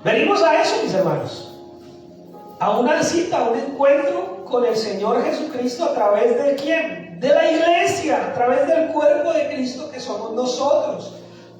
Venimos a eso, mis hermanos, a una cita, a un encuentro con el Señor Jesucristo. ¿A través de quién? De la iglesia, a través del cuerpo de Cristo que somos nosotros.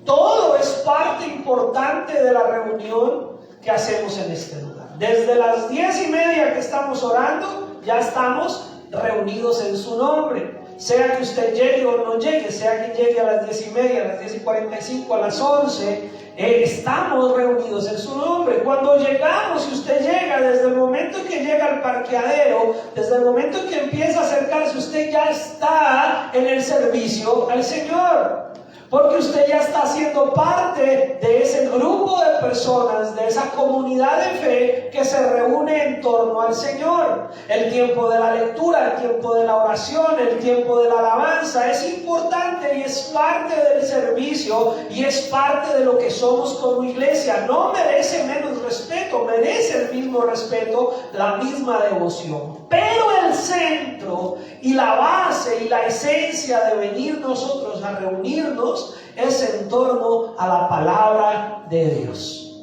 Todo es parte importante de la reunión que hacemos en este lugar. Desde las 10:30 que estamos orando, ya estamos reunidos en su nombre. Sea que usted llegue o no llegue, sea que llegue a las 10:30, a las 10:45, a las 11, estamos reunidos en su nombre. Cuando llegamos, si usted llega, desde el momento en que llega al parqueadero, desde el momento en que empieza a acercarse, usted ya está en el servicio al Señor. Porque usted ya está siendo parte de ese grupo de personas, de esa comunidad de fe que se reúne en torno al Señor. El tiempo de la lectura, el tiempo de la oración, el tiempo de la alabanza es importante y es parte del servicio y es parte de lo que somos como iglesia. No merece menos respeto, merece el mismo respeto, la misma devoción. Pero el centro y la base y la esencia de venir nosotros a reunirnos es en torno a la palabra de Dios.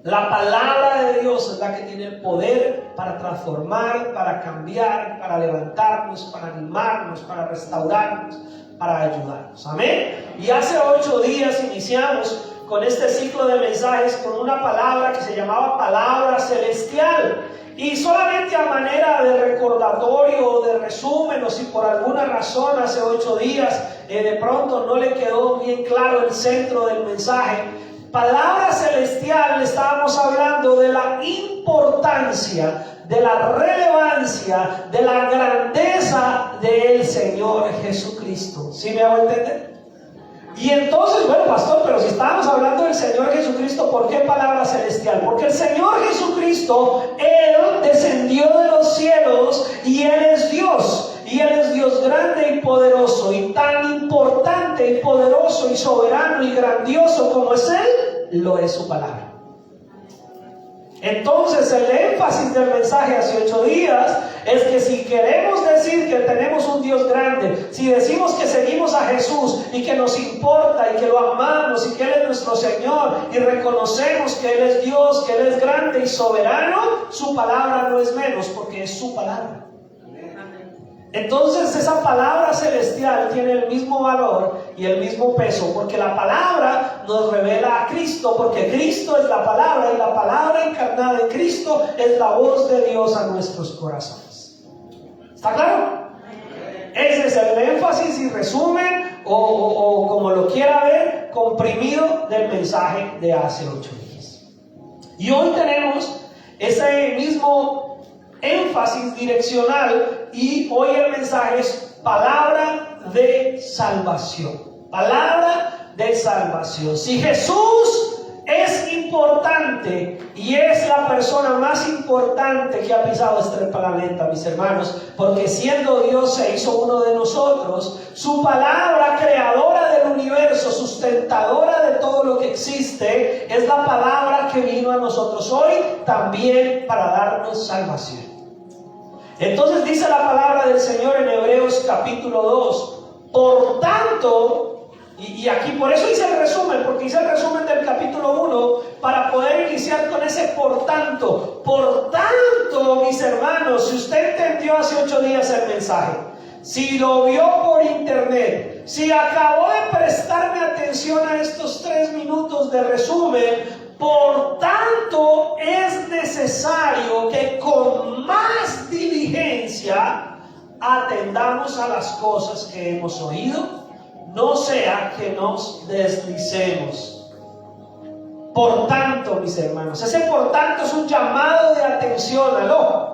La palabra de Dios es la que tiene el poder para transformar, para cambiar, para levantarnos, para animarnos, para restaurarnos, para ayudarnos. Amén. Y hace 8 días iniciamos con este ciclo de mensajes con una palabra que se llamaba palabra celestial. Y solamente a manera de recordatorio o de resumen, o si por alguna razón hace 8 días de pronto no le quedó bien claro el centro del mensaje, palabra celestial, estábamos hablando de la importancia, de la relevancia, de la grandeza del Señor Jesucristo. ¿Sí me hago entender? Y entonces, bueno, pastor, pero si estábamos hablando del Señor Jesucristo, ¿por qué palabra celestial? Porque el Señor Jesucristo, Él descendió de los cielos y Él es Dios. Y Él es Dios grande y poderoso, y tan importante y poderoso y soberano y grandioso como es Él, lo es su palabra. Entonces el énfasis del mensaje hace 8 días es que si queremos decir que tenemos un Dios grande, si decimos que seguimos a Jesús y que nos importa y que lo amamos y que Él es nuestro Señor y reconocemos que Él es Dios, que Él es grande y soberano, su palabra no es menos porque es su palabra. Entonces esa palabra celestial tiene el mismo valor y el mismo peso, porque la palabra nos revela a Cristo, porque Cristo es la palabra y la palabra encarnada en Cristo es la voz de Dios a nuestros corazones. ¿Está claro? Ese es el énfasis y resumen o como lo quiera ver, comprimido del mensaje de hace 8 días. Y hoy tenemos ese mismo énfasis direccional y hoy el mensaje es palabra de salvación. Palabra de salvación. Si Jesús es importante y es la persona más importante que ha pisado este planeta, mis hermanos, porque siendo Dios se hizo uno de nosotros, su palabra creadora del universo, sustentadora de todo lo que existe, es la palabra que vino a nosotros hoy también para darnos salvación. Entonces dice la palabra del Señor en Hebreos capítulo 2, por tanto, y aquí por eso hice el resumen, porque hice el resumen del capítulo 1 para poder iniciar con ese por tanto. Por tanto, mis hermanos, si usted entendió hace 8 días el mensaje, si lo vio por internet, si acabó de prestarme atención a estos 3 minutos de resumen, por tanto es necesario que con más diligencia atendamos a las cosas que hemos oído, no sea que nos deslicemos. Por tanto, mis hermanos, ese por tanto es un llamado de atención, ¿aló?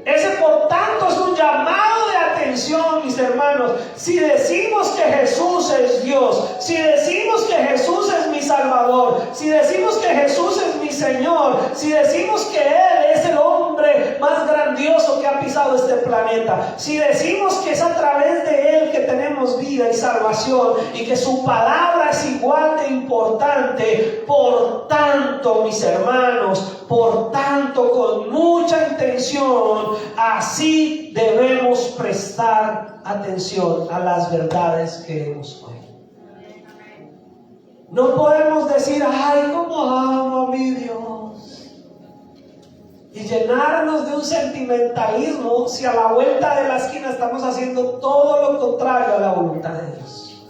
Ese por tanto es un llamado de atención, mis hermanos. Si decimos que Jesús es Dios, si decimos que Jesús es mi Salvador, si decimos que Jesús es mi Señor, si decimos que Él es el hombre más grandioso que ha pisado este planeta, si decimos que es a través de Él que tenemos vida y salvación y que su palabra es igual de importante, por tanto, mis hermanos, por tanto, con mucha intención, así debemos prestar atención a las verdades que hemos oído. No podemos decir, ay, cómo amo a mi Dios, y llenarnos de un sentimentalismo si a la vuelta de la esquina estamos haciendo todo lo contrario a la voluntad de Dios.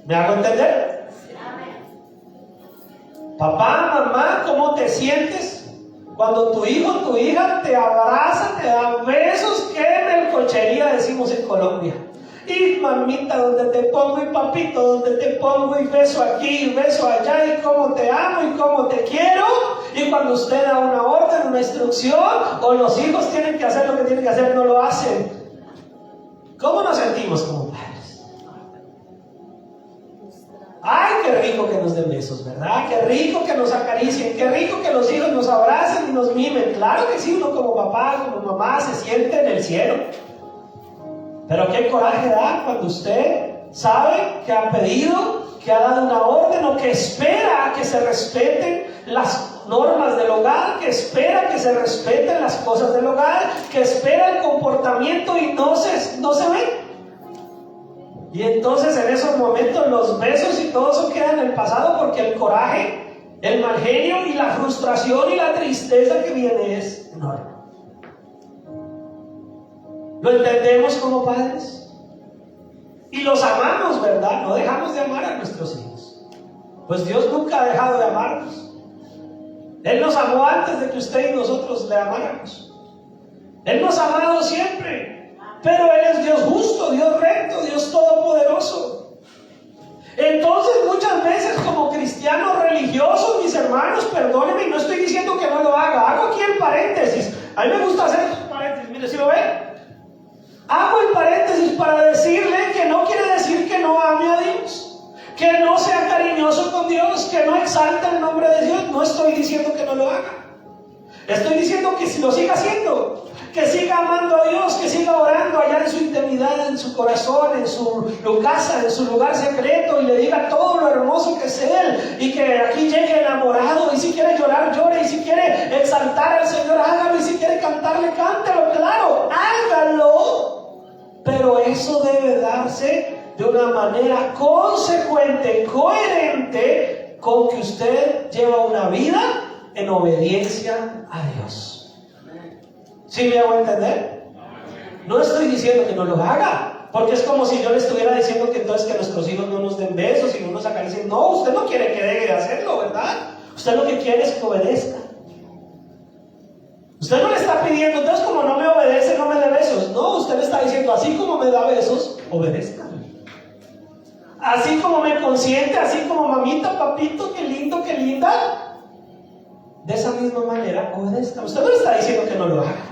¿Me hago entender? Papá, mamá, ¿cómo te sientes cuando tu hijo o tu hija te abraza, te da besos, que melcochería decimos en Colombia? Y mamita, donde te pongo, y papito, donde te pongo, y beso aquí, y beso allá, y cómo te amo, y cómo te quiero. Y cuando usted da una orden, una instrucción, o los hijos tienen que hacer lo que tienen que hacer, no lo hacen. ¿Cómo nos sentimos como padres? Ay, qué rico que nos den besos, ¿verdad? Qué rico que nos acaricien, qué rico que los hijos nos abracen y nos mimen. Claro que sí, uno como papá, como mamá se siente en el cielo. Pero qué coraje da cuando usted sabe que ha pedido, que ha dado una orden, o que espera que se respeten las normas del hogar, que espera que se respeten las cosas del hogar, que espera el comportamiento y no se ve. Y entonces en esos momentos los besos y todo eso queda en el pasado, porque el coraje, el mal genio y la frustración y la tristeza que viene es enorme. ¿Lo entendemos como padres? Y los amamos, ¿verdad? No dejamos de amar a nuestros hijos. Pues Dios nunca ha dejado de amarnos. Él nos amó antes de que usted y nosotros le amáramos. Él nos ha amado siempre. Pero Él es Dios justo, Dios recto, Dios todopoderoso. Entonces muchas veces como cristianos religiosos, mis hermanos, perdónenme, y no estoy diciendo que no lo haga. Hago aquí el paréntesis. A mí me gusta hacer paréntesis, mire, ¿sí lo ve? Hago el paréntesis para decirle que no quiere decir que no ame a Dios, que no sea cariñoso con Dios, que no exalte el nombre de Dios. No estoy diciendo que no lo haga. Estoy diciendo que si lo siga haciendo, que siga amando a Dios, que siga orando allá en su intimidad, en su corazón, en su casa, en su lugar secreto, y le diga todo lo hermoso que es Él, y que aquí llegue enamorado, y si quiere llorar, llore, y si quiere exaltar al Señor, hágalo, y si quiere cantarle, cántelo, claro, hágalo. Pero eso debe darse de una manera consecuente, coherente, con que usted lleva una vida en obediencia a Dios. ¿Sí me hago entender? No estoy diciendo que no lo haga, porque es como si yo le estuviera diciendo que entonces que nuestros hijos no nos den besos y no nos acaricien. No, usted no quiere que deje de hacerlo, ¿verdad? Usted lo que quiere es que obedezca. Usted no le está pidiendo, entonces como no me obedece, no me dé besos. No, usted le está diciendo, así como me da besos, obedezca. Así como me consiente, así como mamita, papito, qué lindo, qué linda, de esa misma manera obedezca. Usted no le está diciendo que no lo haga.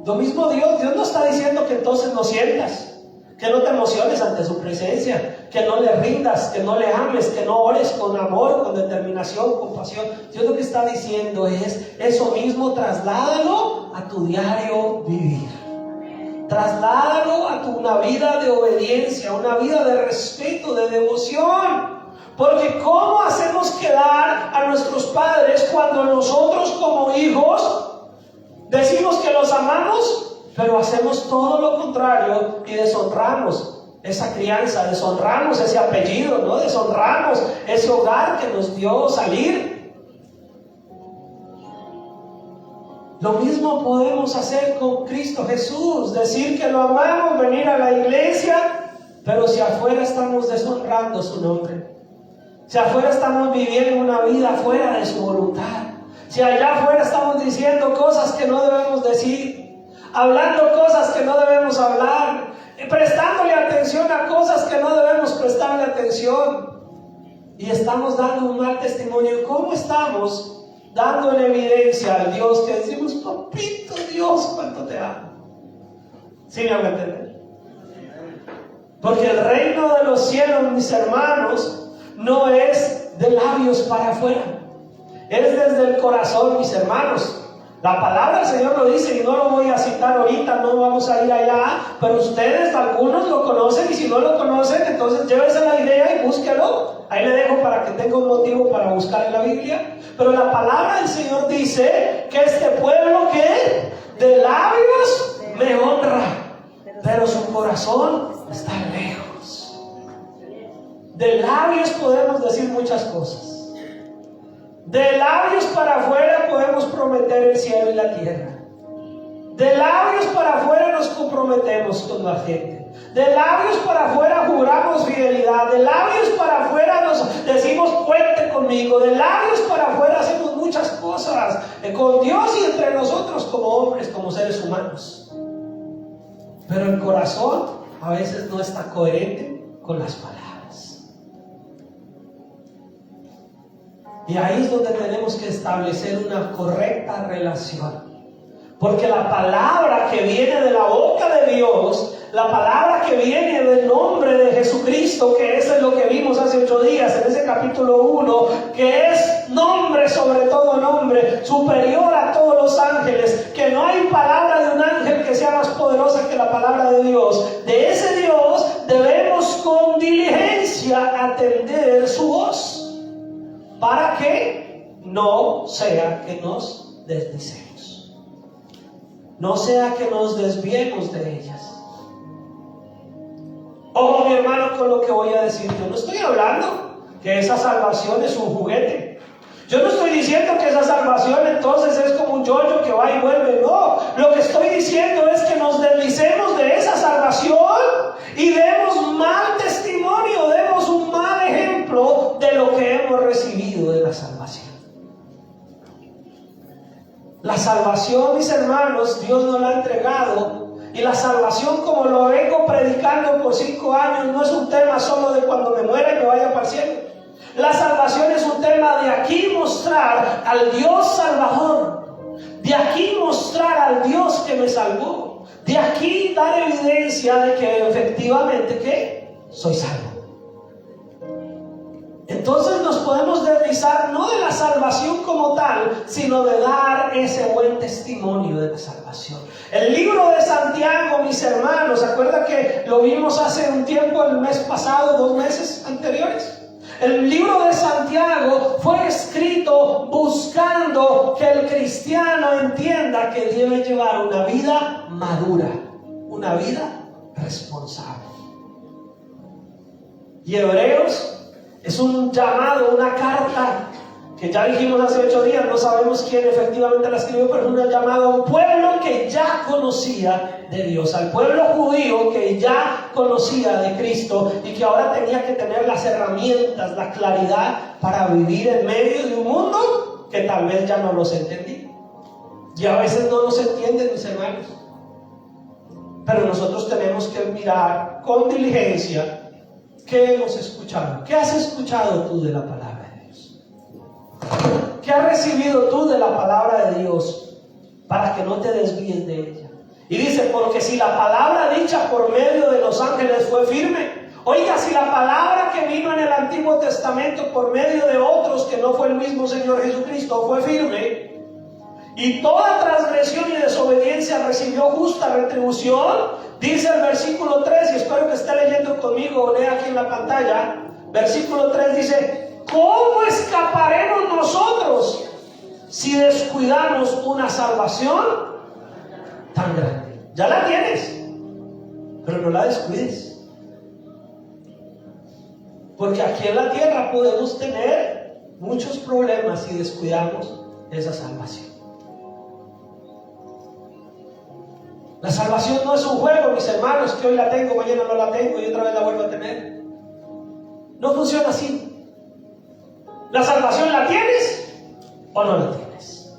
Lo mismo Dios no está diciendo que entonces no sientas, que no te emociones ante su presencia, que no le rindas, que no le ames, que no ores con amor, con determinación, con pasión. Dios lo que está diciendo es eso mismo, trasládalo a tu diario vivir. Trasládalo a una vida de obediencia, una vida de respeto, de devoción. Porque ¿cómo hacemos quedar a nuestros padres cuando nosotros como hijos decimos que los amamos, pero hacemos todo lo contrario y deshonramos esa crianza, deshonramos ese apellido, ¿no? Deshonramos ese hogar que nos dio salir? Lo mismo podemos hacer con Cristo Jesús, decir que lo amamos, venir a la iglesia, pero si afuera estamos deshonrando su nombre, si afuera estamos viviendo una vida fuera de su voluntad, si allá afuera estamos diciendo cosas que no debemos decir, hablando cosas que no debemos hablar, prestándole atención a cosas que no debemos prestarle atención, y estamos dando un mal testimonio, ¿cómo estamos dando en evidencia al Dios que decimos, papito Dios, cuánto te amo? ¿Sí me van a entender? Porque el reino de los cielos, mis hermanos, no es de labios para afuera, es desde el corazón, mis hermanos. La palabra del Señor lo dice, y no lo voy a citar ahorita, no vamos a ir allá, pero ustedes, algunos lo conocen, y si no lo conocen, entonces llévense la idea y búsquelo. Ahí le dejo para que tenga un motivo para buscar en la Biblia. Pero la palabra del Señor dice que este pueblo que de labios me honra, pero su corazón está lejos. De labios podemos decir muchas cosas. De labios para afuera podemos prometer el cielo y la tierra. De labios para afuera nos comprometemos con la gente. De labios para afuera juramos fidelidad. De labios para afuera nos decimos cuente conmigo. De labios para afuera hacemos muchas cosas con Dios y entre nosotros como hombres, como seres humanos. Pero el corazón a veces no está coherente con las palabras. Y ahí es donde tenemos que establecer una correcta relación. Porque la palabra que viene de la boca de Dios, la palabra que viene del nombre de Jesucristo, que eso es lo que vimos hace 8 días en ese capítulo 1, que es nombre sobre todo nombre, superior a todos los ángeles, que no hay palabra de un ángel que sea más poderosa que la palabra de Dios. De ese Dios debemos con diligencia atender su voz, para que no sea que nos deslicemos. No sea que nos desviemos de ellas. Ojo, mi hermano, con lo que voy a decir. Yo no estoy hablando que esa salvación es un juguete. Yo no estoy diciendo que esa salvación entonces es como un yo-yo que va y vuelve. No, lo que estoy diciendo es que nos deslicemos de esa salvación y demos mal testimonio, demos un mal ejemplo de lo que hemos recibido de la salvación. La salvación, mis hermanos, Dios nos la ha entregado. Y la salvación, como lo vengo predicando por 5 años, no es un tema solo de cuando me muera y me vaya para el cielo. La salvación es un tema de aquí mostrar al Dios salvador. De aquí mostrar al Dios que me salvó. De aquí dar evidencia de que efectivamente, ¿qué? Soy salvo. Entonces nos podemos deslizar no de la salvación como tal, sino de dar ese buen testimonio de la salvación. El libro de Santiago, mis hermanos, ¿se acuerdan que lo vimos hace un tiempo, el mes pasado, 2 meses anteriores? El libro de Santiago fue escrito buscando que el cristiano entienda que debe llevar una vida madura, una vida responsable. Y Hebreos es un llamado, una carta que ya dijimos hace 8 días, no sabemos quién efectivamente la escribió, pero es un llamado a un pueblo que ya conocía de Dios, al pueblo judío que ya conocía de Cristo y que ahora tenía que tener las herramientas, la claridad para vivir en medio de un mundo que tal vez ya no los entendía. Y a veces no los entienden, mis hermanos. Pero nosotros tenemos que mirar con diligencia qué hemos escuchado. ¿Qué has escuchado tú de la palabra de Dios? ¿Qué has recibido tú de la palabra de Dios para que no te desvíes de ella? Y dice, porque si la palabra dicha por medio de los ángeles fue firme. Oiga, si la palabra que vino en el Antiguo Testamento por medio de otros que no fue el mismo Señor Jesucristo fue firme, y toda transgresión y desobediencia recibió justa retribución, dice el versículo 3, y espero que esté leyendo conmigo, lea aquí en la pantalla. Versículo 3 dice, ¿cómo escaparemos nosotros si descuidamos una salvación tan grande? Ya la tienes, pero no la descuides. Porque aquí en la tierra podemos tener muchos problemas si descuidamos esa salvación. La salvación no es un juego, mis hermanos, que hoy la tengo, mañana no la tengo y otra vez la vuelvo a tener. No funciona así. La salvación la tienes o no la tienes.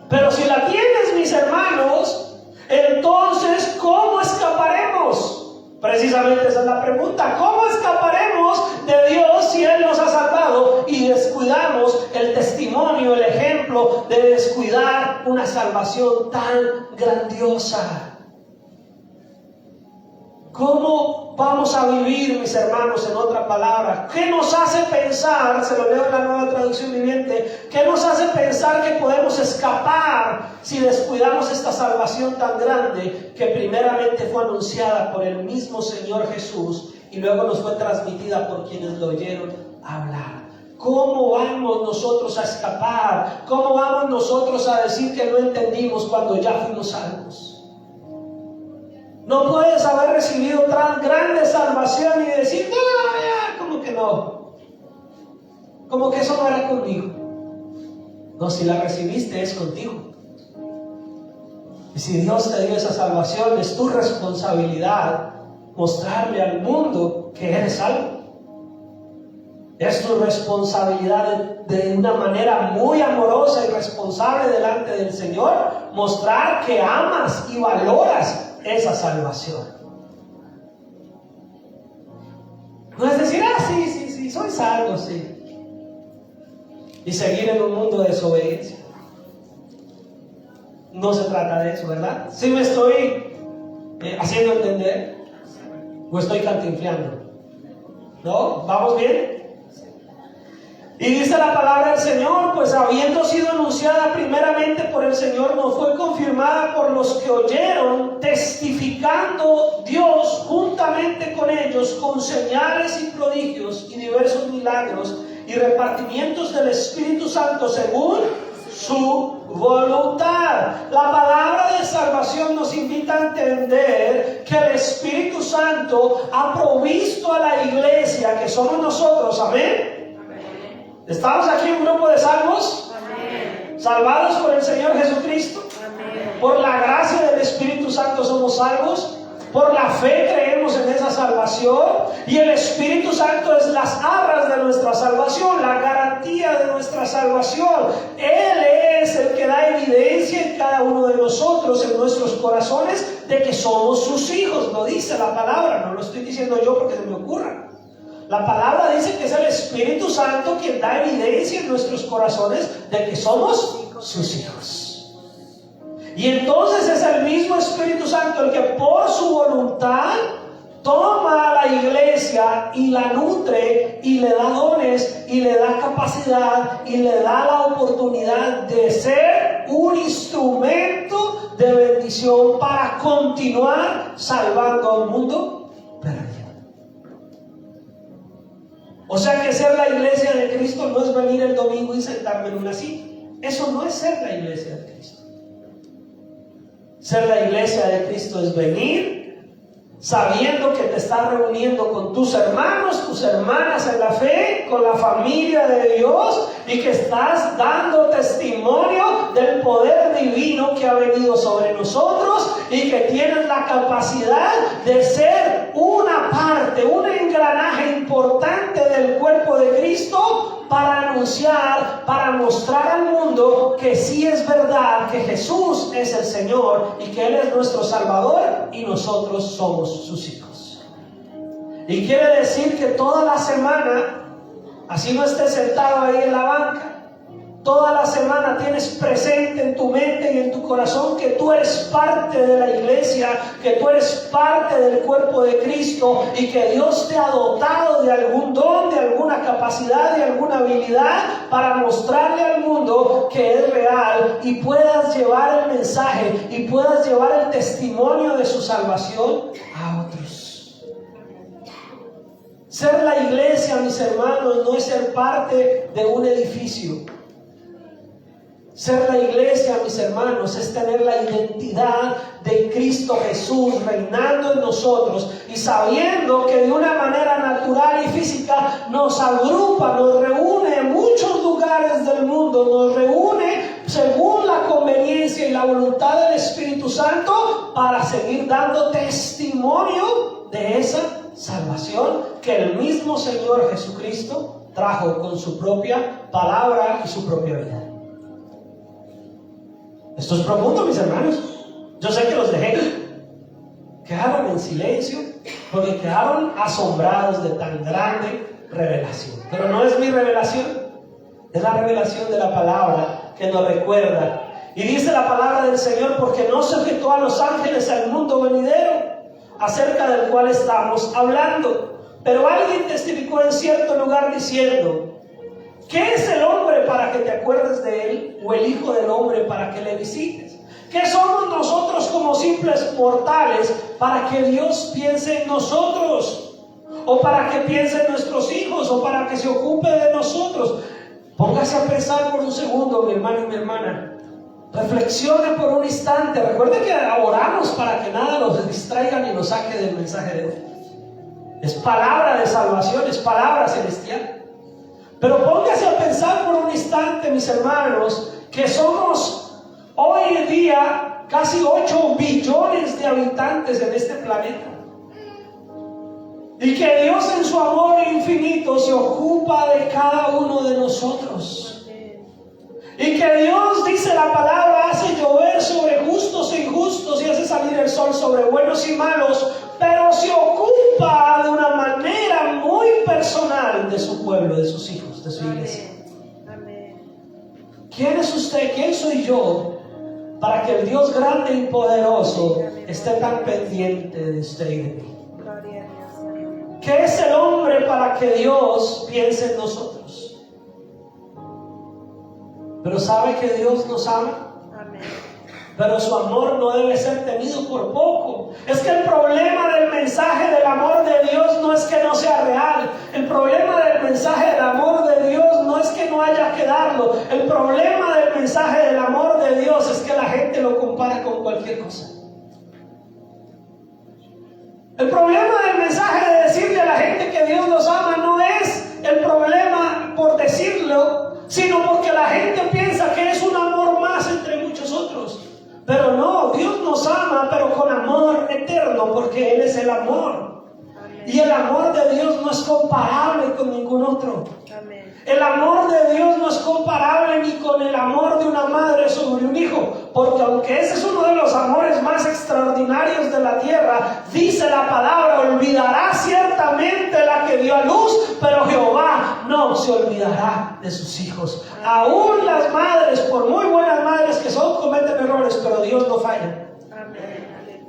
Pero si la tienes, mis hermanos, entonces ¿cómo escaparemos? Precisamente esa es la pregunta. ¿Cómo escaparemos de Dios si Él nos ha salvado y descuidamos el testimonio, el ejemplo de descuidar una salvación tan grandiosa? ¿Cómo vamos a vivir, mis hermanos, en otra palabra? ¿Qué nos hace pensar, se lo leo en la Nueva Traducción Viviente, qué nos hace pensar que podemos escapar si descuidamos esta salvación tan grande que primeramente fue anunciada por el mismo Señor Jesús y luego nos fue transmitida por quienes lo oyeron hablar? ¿Cómo vamos nosotros a escapar? ¿Cómo vamos nosotros a decir que no entendimos cuando ya fuimos salvos? No puedes haber recibido tan grande salvación y decir, no, ya, como que no, como que eso no era conmigo. No, si la recibiste es contigo. Y si Dios te dio esa salvación, es tu responsabilidad mostrarle al mundo que eres salvo. Es tu responsabilidad de una manera muy amorosa y responsable delante del Señor, mostrar que amas y valoras esa salvación. No es decir, sí, soy salvo, sí. Y seguir en un mundo de desobediencia. No se trata de eso, ¿verdad? ¿Sí me estoy haciendo entender? ¿O estoy cantinfleando? ¿No? ¿Vamos bien? Y dice la palabra del Señor, pues habiendo sido anunciada primeramente por el Señor, nos fue confirmada por los que oyeron, testificando Dios juntamente con ellos, con señales y prodigios y diversos milagros y repartimientos del Espíritu Santo según su voluntad. La palabra de salvación nos invita a entender que el Espíritu Santo ha provisto a la iglesia, que somos nosotros, amén. ¿Estamos aquí en un grupo de salvos? Amén. ¿Salvados por el Señor Jesucristo? Amén. Por la gracia del Espíritu Santo somos salvos. Por la fe creemos en esa salvación. Y el Espíritu Santo es las arras de nuestra salvación, la garantía de nuestra salvación. Él es el que da evidencia en cada uno de nosotros, en nuestros corazones, de que somos sus hijos. Lo dice la palabra, no lo estoy diciendo yo porque se me ocurra. La palabra dice que es el Espíritu Santo quien da evidencia en nuestros corazones de que somos sus hijos. Y entonces es el mismo Espíritu Santo el que por su voluntad toma a la iglesia y la nutre y le da dones y le da capacidad y le da la oportunidad de ser un instrumento de bendición para continuar salvando a un mundo perdido. O sea que ser la iglesia de Cristo no es venir el domingo y sentarme en una silla. Eso no es ser la iglesia de Cristo. Ser la iglesia de Cristo es venir sabiendo que te estás reuniendo con tus hermanos, tus hermanas en la fe, con la familia de Dios, y que estás dando testimonio del poder divino que ha venido sobre nosotros y que tienes la capacidad de ser una parte, un engranaje importante del cuerpo de Cristo para anunciar, para mostrar al mundo que sí es verdad, que Jesús es el Señor y que Él es nuestro Salvador y nosotros somos sus hijos. Y quiere decir que toda la semana, así no estés sentado ahí en la banca, toda la semana tienes presente en tu mente y en tu corazón que tú eres parte de la iglesia, que tú eres parte del cuerpo de Cristo y que Dios te ha dotado de algún don, de alguna capacidad, de alguna habilidad para mostrarle al mundo que es real y puedas llevar el mensaje y puedas llevar el testimonio de su salvación a otros. Ser la iglesia, mis hermanos, no es ser parte de un edificio. Ser la iglesia, mis hermanos, es tener la identidad de Cristo Jesús reinando en nosotros y sabiendo que de una manera natural y física nos agrupa, nos reúne en muchos lugares del mundo, nos reúne según la conveniencia y la voluntad del Espíritu Santo para seguir dando testimonio de esa salvación que el mismo Señor Jesucristo trajo con su propia palabra y su propia vida. Esto es profundo, mis hermanos. Yo sé que los dejé. Quedaron en silencio porque quedaron asombrados de tan grande revelación. Pero no es mi revelación, es la revelación de la palabra que nos recuerda. Y dice la palabra del Señor: porque no sujetó a los ángeles al mundo venidero, acerca del cual estamos hablando. Pero alguien testificó en cierto lugar diciendo: ¿qué es el hombre para que te acuerdes de él? ¿O el hijo del hombre para que le visites? ¿Qué somos nosotros como simples mortales para que Dios piense en nosotros? ¿O para que piense en nuestros hijos? ¿O para que se ocupe de nosotros? Póngase a pensar por un segundo, mi hermano y mi hermana. Reflexione por un instante. Recuerde que oramos para que nada nos distraiga ni nos saque del mensaje de Dios. Es palabra de salvación, es palabra celestial. Pero póngase a pensar por un instante, mis hermanos, que somos hoy en día casi 8 billones de habitantes en este planeta. Y que Dios en su amor infinito se ocupa de cada uno de nosotros. Y que Dios, dice la palabra, hace llover sobre justos e injustos y hace salir el sol sobre buenos y malos, pero se ocupa de una manera muy personal de su pueblo, de sus hijos, de su iglesia. ¿Quién es usted? ¿Quién soy yo para que el Dios grande y poderoso esté tan pendiente de usted y de mí? ¿Qué es el hombre para que Dios piense en nosotros? Pero sabe que Dios nos ama. Amén. Pero su amor no debe ser tenido por poco. Es que el problema del mensaje del amor de Dios no es que no sea real. El problema del mensaje del amor de Dios no es que no haya que darlo. El problema del mensaje del amor de Dios es que la gente lo compara con cualquier cosa. El problema del mensaje de decirle a la gente que Dios los ama no es el problema por decirlo, sino porque la gente piensa que es un amor más entre muchos otros. Pero no, Dios nos ama, pero con amor eterno, porque Él es el amor. Y el amor de Dios no es comparable con ningún otro. El amor de Dios no es comparable ni con el amor de una madre sobre un hijo, porque aunque ese es uno de los amores más extraordinarios de la tierra, dice la palabra, olvidará ciertamente la que dio a luz, pero Jehová no se olvidará de sus hijos. Aún las madres, por muy buenas madres que son, cometen errores, pero Dios no falla.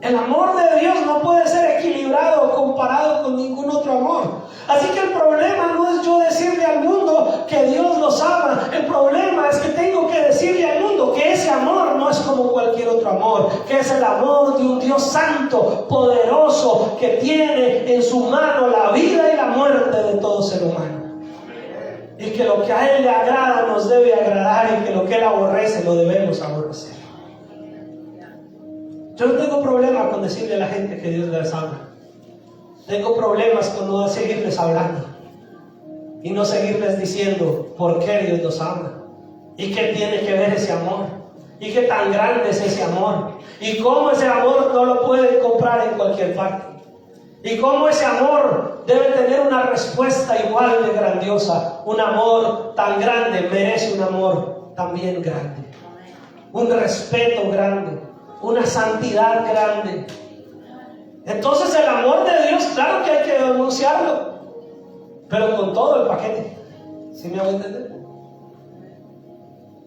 El amor de Dios no puede ser equilibrado o comparado con ningún otro amor. Así que el problema no es yo decirle al mundo que Dios los ama. El problema es que tengo que decirle al mundo que ese amor no es como cualquier otro amor, que es el amor de un Dios santo, poderoso, que tiene en su mano la vida y la muerte de todo ser humano. Y que lo que a Él le agrada nos debe agradar, y que lo que Él aborrece lo debemos aborrecer. Yo no tengo problema con decirle a la gente que Dios les ama. Tengo problemas con no seguirles hablando y no seguirles diciendo por qué Dios los ama y qué tiene que ver ese amor y qué tan grande es ese amor y cómo ese amor no lo pueden comprar en cualquier parte y cómo ese amor debe tener una respuesta igual de grandiosa. Un amor tan grande merece un amor también grande, un respeto grande, una santidad grande. Entonces el amor de Dios, claro que hay que denunciarlo, pero con todo el paquete. ¿Sí me hago entender?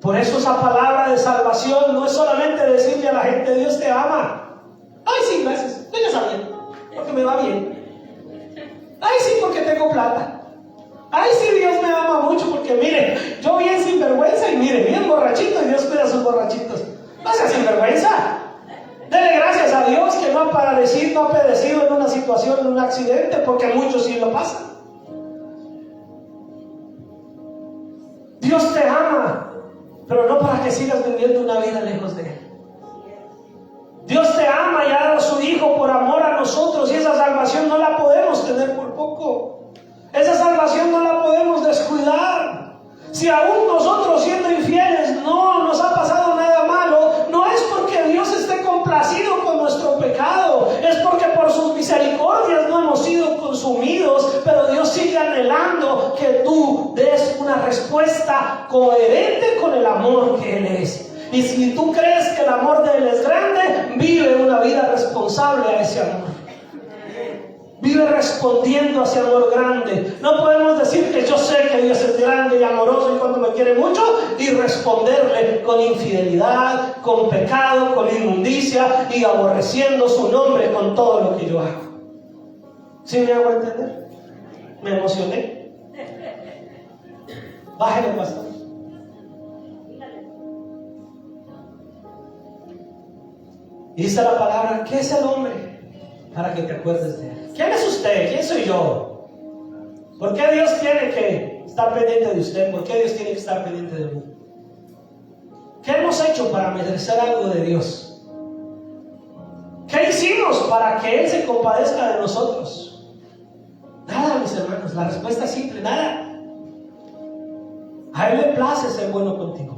Por eso esa palabra de salvación no es solamente decirle a la gente Dios te ama. Ay sí, gracias, yo ya sabía, porque me va bien. Ay sí, porque tengo plata. Ay sí, Dios me ama mucho porque mire, yo bien sinvergüenza y mire, bien borrachito y Dios cuida a sus borrachitos. No sea sinvergüenza. Dele gracias a Dios que no ha padecido en una situación, en un accidente, porque muchos sí lo pasan. Dios te ama, pero no para que sigas viviendo una vida lejos de Él. Dios te ama y ha dado a su Hijo por amor a nosotros, y esa salvación no la podemos tener por poco. Esa salvación no la podemos descuidar. Si aún nosotros siendo infieles no nos ha pasado nada malo, no es porque Dios esté complacido con nuestro pecado, es porque por sus misericordias no hemos sido consumidos, pero Dios sigue anhelando que tú des una respuesta coherente con el amor que Él es. Y si tú crees que el amor de Él es grande, vive una vida responsable a ese amor. Vive respondiendo a ese amor grande. No podemos decir que yo sé que Dios es grande y amoroso y cuando me quiere mucho, y responderle con infidelidad, con pecado, con inmundicia y aborreciendo su nombre con todo lo que yo hago. ¿Sí me hago entender? ¿Me emocioné? Bájale, pastor. Y dice la palabra, ¿qué es el hombre? Para que te acuerdes de Él. ¿Quién es usted? ¿Quién soy yo? ¿Por qué Dios tiene que estar pendiente de usted? ¿Por qué Dios tiene que estar pendiente de mí? ¿Qué hemos hecho para merecer algo de Dios? ¿Qué hicimos para que Él se compadezca de nosotros? Nada, mis hermanos, la respuesta es simple, nada. A Él le place ser bueno contigo.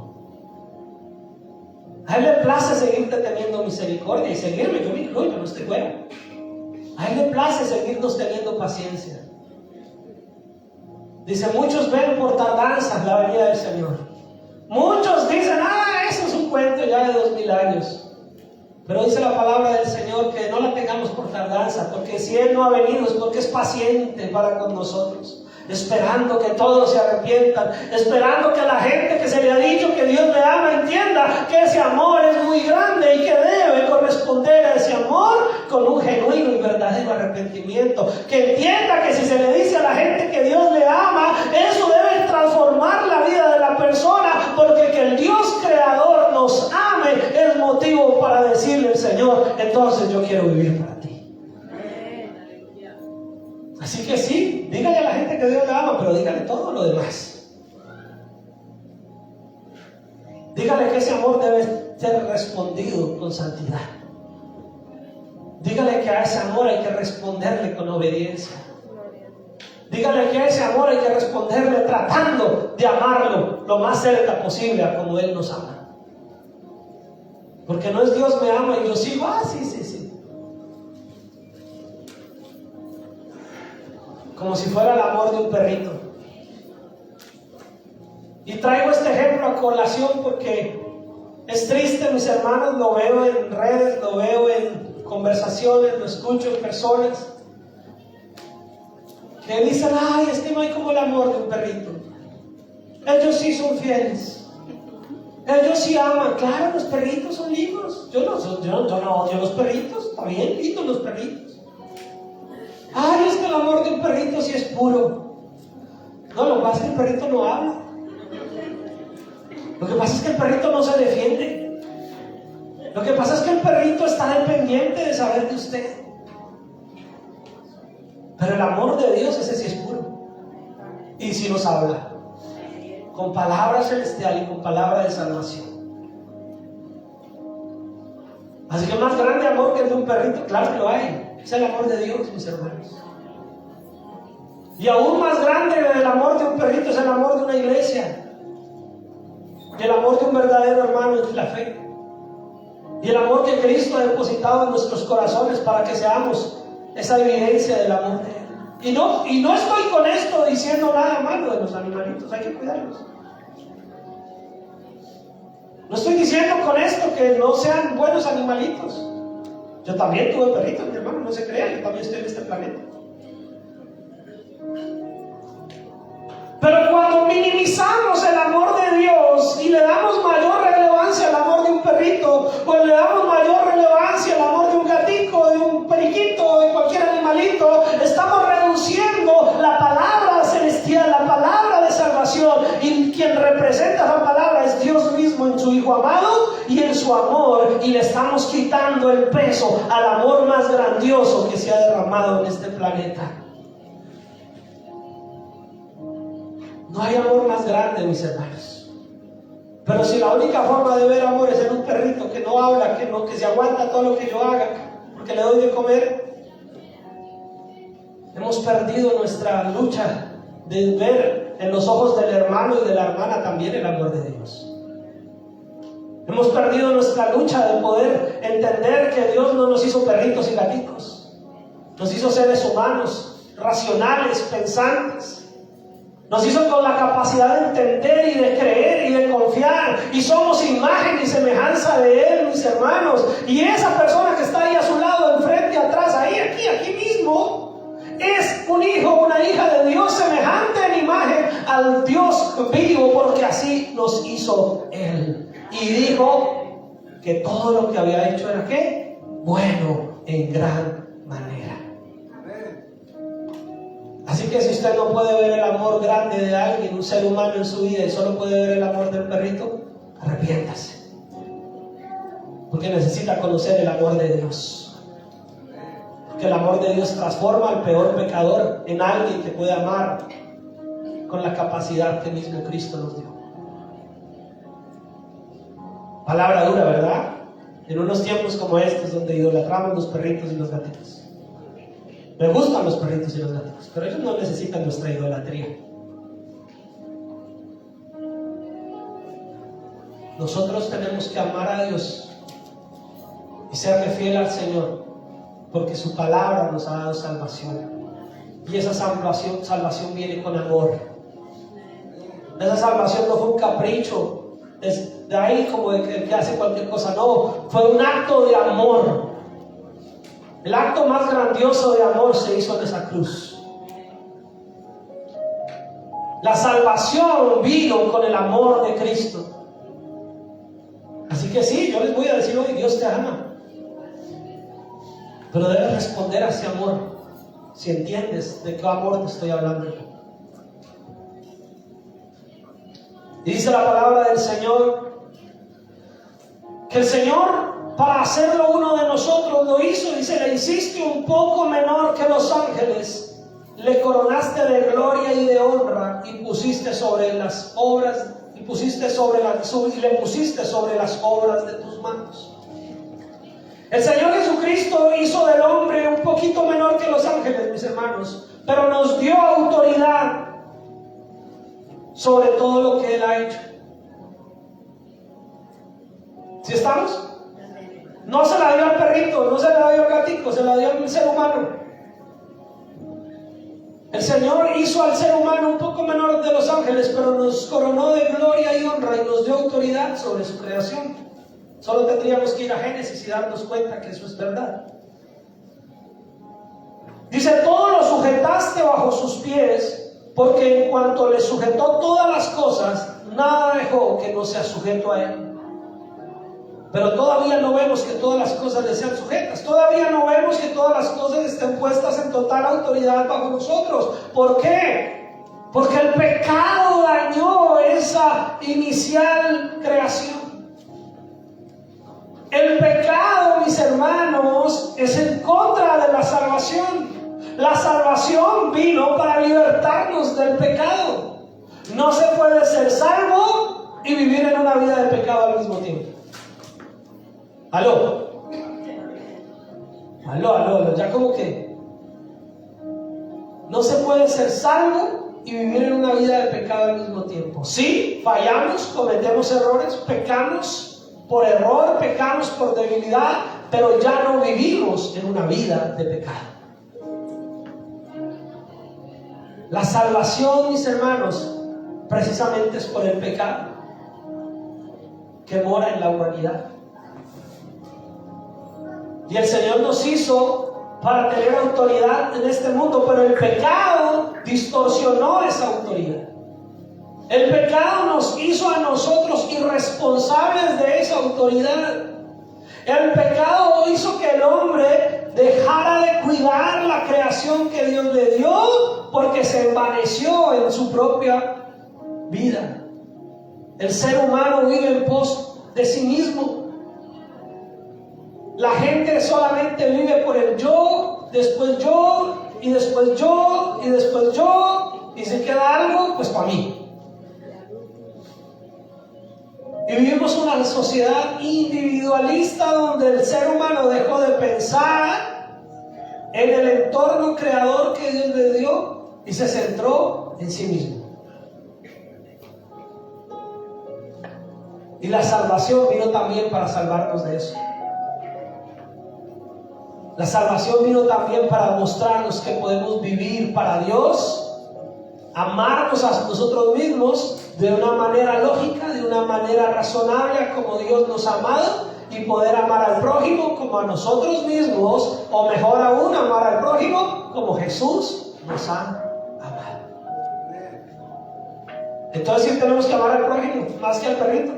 A Él le place seguirte teniendo misericordia y seguirme, yo me incluyo, no estoy fuera. A Él le place seguirnos teniendo paciencia. Dice, muchos ven por tardanza la venida del Señor. Muchos dicen, eso es un cuento ya de 2000 años. Pero dice la palabra del Señor que no la tengamos por tardanza, porque si Él no ha venido es porque es paciente para con nosotros, esperando que todos se arrepientan, esperando que la gente que se le ha dicho que Dios le ama entienda que ese amor es muy grande y que debe corresponder a ese amor con un genuino y verdadero arrepentimiento. Que entienda que si se le dice a la gente que Dios le ama, eso debe transformar la vida de la persona, porque que el Dios creador nos ame es motivo para decirle al Señor, entonces yo quiero vivir para ti. Así que sí, dígale a la gente que Dios le ama, pero dígale todo lo demás. Dígale que ese amor debe ser respondido con santidad. Dígale que a ese amor hay que responderle con obediencia. Dígale que a ese amor hay que responderle tratando de amarlo lo más cerca posible a como Él nos ama. Porque no es Dios me ama y yo sigo, sí. Como si fuera el amor de un perrito. Y traigo este ejemplo a colación porque es triste, mis hermanos, lo veo en redes, lo veo en conversaciones, lo escucho en personas que dicen, es que no hay como el amor de un perrito. Ellos sí son fieles, ellos sí aman. Claro, los perritos son lindos. Yo no odio los perritos, está bien lindos los perritos. Es que el amor de un perrito sí es puro. No, lo que pasa es que el perrito no habla. Lo que pasa es que el perrito no se defiende. Lo que pasa es que el perrito está dependiente de saber de usted. Pero el amor de Dios, ese sí es puro. Y sí nos habla. Con palabras celestiales y con palabras de salvación. Así que más grande amor que el de un perrito, claro que lo hay. Es el amor de Dios, mis hermanos. Y aún más grande el amor de un perrito es el amor de una iglesia. Y el amor de un verdadero hermano en la fe. Y el amor que Cristo ha depositado en nuestros corazones para que seamos esa evidencia del amor de Él. Y no estoy con esto diciendo nada malo de los animalitos, hay que cuidarlos. No estoy diciendo con esto que no sean buenos animalitos. Yo también tuve perritos, mi hermano, no se crea, yo también estoy en este planeta. Pero cuando minimizamos el amor de Dios y le damos mayor relevancia al amor de un perrito, o le damos mayor relevancia al amor de un gatito, de un periquito, de cualquier animalito, estamos reduciendo la palabra celestial, la palabra de salvación, y quien representa esa palabra es Dios mismo en su Hijo amado y en su amor, y le estamos quitando el peso al amor más grandioso que se ha derramado en este planeta. No hay amor más grande, mis hermanos. Pero si la única forma de ver amor es en un perrito que no habla, que se aguanta todo lo que yo haga, porque le doy de comer, hemos perdido nuestra lucha de ver en los ojos del hermano y de la hermana también el amor de Dios. Hemos perdido nuestra lucha de poder entender que Dios no nos hizo perritos y gatitos. Nos hizo seres humanos, racionales, pensantes. Nos hizo con la capacidad de entender y de creer y de confiar. Y somos imagen y semejanza de Él, mis hermanos. Y esa persona que está ahí a su lado, enfrente, atrás, ahí, aquí mismo, es un hijo, una hija de Dios semejante en imagen al Dios vivo, porque así nos hizo Él. Y dijo que todo lo que había hecho era ¿qué? Bueno en gran manera. Así que si usted no puede ver el amor grande de alguien, un ser humano en su vida, y solo puede ver el amor del perrito, arrepiéntase. Porque necesita conocer el amor de Dios. Porque el amor de Dios transforma al peor pecador en alguien que puede amar con la capacidad que mismo Cristo nos dio. Palabra dura, ¿verdad? En unos tiempos como estos donde idolatramos los perritos y los gatitos. Me gustan los perritos y los gatos, pero ellos no necesitan nuestra idolatría. Nosotros tenemos que amar a Dios y serle fiel al Señor, porque su palabra nos ha dado salvación. Y esa salvación viene con amor. Esa salvación no fue un capricho, es de ahí como el que hace cualquier cosa. No, fue un acto de amor. El acto más grandioso de amor se hizo en esa cruz. La salvación vino con el amor de Cristo. Así que sí, yo les voy a decir hoy, Dios te ama. Pero debes responder a ese amor, si entiendes de qué amor te estoy hablando. Y dice la palabra del Señor, que el Señor, para hacerlo uno de nosotros, lo hizo. Dice, le hiciste un poco menor que los ángeles, le coronaste de gloria y de honra, y pusiste sobre las obras, y le pusiste sobre las obras de tus manos. El Señor Jesucristo hizo del hombre un poquito menor que los ángeles, mis hermanos, pero nos dio autoridad sobre todo lo que Él ha hecho. ¿Sí estamos? No se la dio al perrito, no se la dio al gatito, se la dio al ser humano. El Señor hizo al ser humano un poco menor de los ángeles, pero nos coronó de gloria y honra y nos dio autoridad sobre su creación. Solo tendríamos que ir a Génesis y darnos cuenta que eso es verdad. Dice, todo lo sujetaste bajo sus pies, porque en cuanto le sujetó todas las cosas, nada dejó que no sea sujeto a Él. Pero todavía no vemos que todas las cosas le sean sujetas. Todavía no vemos que todas las cosas estén puestas en total autoridad bajo nosotros. ¿Por qué? Porque el pecado dañó esa inicial creación. El pecado, mis hermanos, es en contra de la salvación. La salvación vino para libertarnos del pecado. No se puede ser salvo y vivir en una vida de pecado al mismo tiempo. Aló, ya como que no se puede ser salvo y vivir en una vida de pecado al mismo tiempo. Sí, fallamos, cometemos errores, pecamos por error, pecamos por debilidad, pero ya no vivimos en una vida de pecado. La salvación, mis hermanos, precisamente es por el pecado que mora en la humanidad. Y el Señor nos hizo para tener autoridad en este mundo, pero el pecado distorsionó esa autoridad. El pecado nos hizo a nosotros irresponsables de esa autoridad. El pecado hizo que el hombre dejara de cuidar la creación que Dios le dio, porque se envaneció en su propia vida. El ser humano vive en pos de sí mismo. La gente solamente vive por el yo, después yo, y después yo, y después yo, y si queda algo, pues para mí. Y vivimos una sociedad individualista donde el ser humano dejó de pensar en el entorno creador que Dios le dio y se centró en sí mismo. Y la salvación vino también para salvarnos de eso. La salvación vino también para mostrarnos que podemos vivir para Dios, amarnos a nosotros mismos de una manera lógica, de una manera razonable, como Dios nos ha amado, y poder amar al prójimo como a nosotros mismos, o mejor aún, amar al prójimo como Jesús nos ha amado. Entonces sí tenemos que amar al prójimo más que al perrito.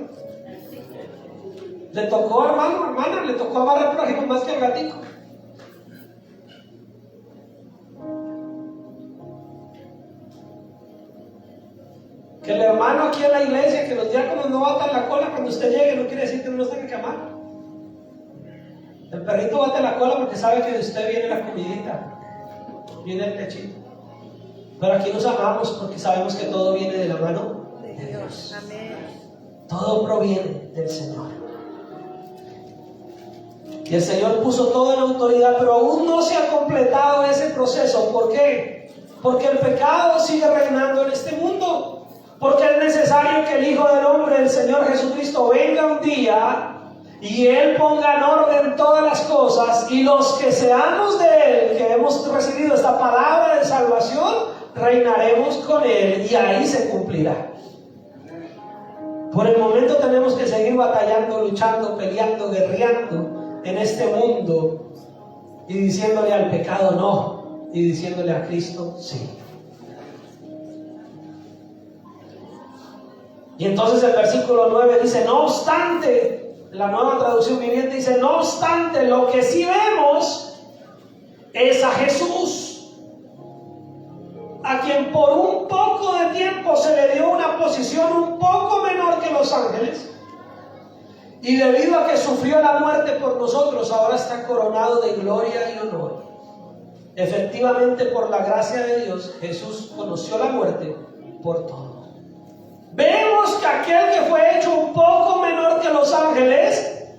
Le tocó, hermano, hermana, le tocó amar al prójimo más que al gatito. Que el hermano aquí en la iglesia, que los diáconos no batan la cola cuando usted llegue, no quiere decir que no los tenga que amar. El perrito bate la cola porque sabe que de usted viene la comidita, viene el pechito. Pero aquí nos amamos porque sabemos que todo viene de la mano de Dios. Todo proviene del Señor. Y Y el Señor puso todo en autoridad, pero aún no se ha completado ese proceso. ¿Por qué? Porque el pecado sigue reinando en este mundo. Porque es necesario que el Hijo del Hombre, el Señor Jesucristo, venga un día y Él ponga en orden todas las cosas, y los que seamos de Él, que hemos recibido esta palabra de salvación, reinaremos con Él y ahí se cumplirá. Por el momento tenemos que seguir batallando, luchando, peleando, guerreando en este mundo y diciéndole al pecado no y diciéndole a Cristo sí. Y entonces el versículo 9 dice: no obstante, la Nueva Traducción Viviente dice: no obstante, lo que sí vemos es a Jesús, a quien por un poco de tiempo se le dio una posición un poco menor que los ángeles, y debido a que sufrió la muerte por nosotros, ahora está coronado de gloria y honor. Efectivamente, por la gracia de Dios, Jesús conoció la muerte por todo. Vemos que aquel que fue hecho un poco menor que los ángeles,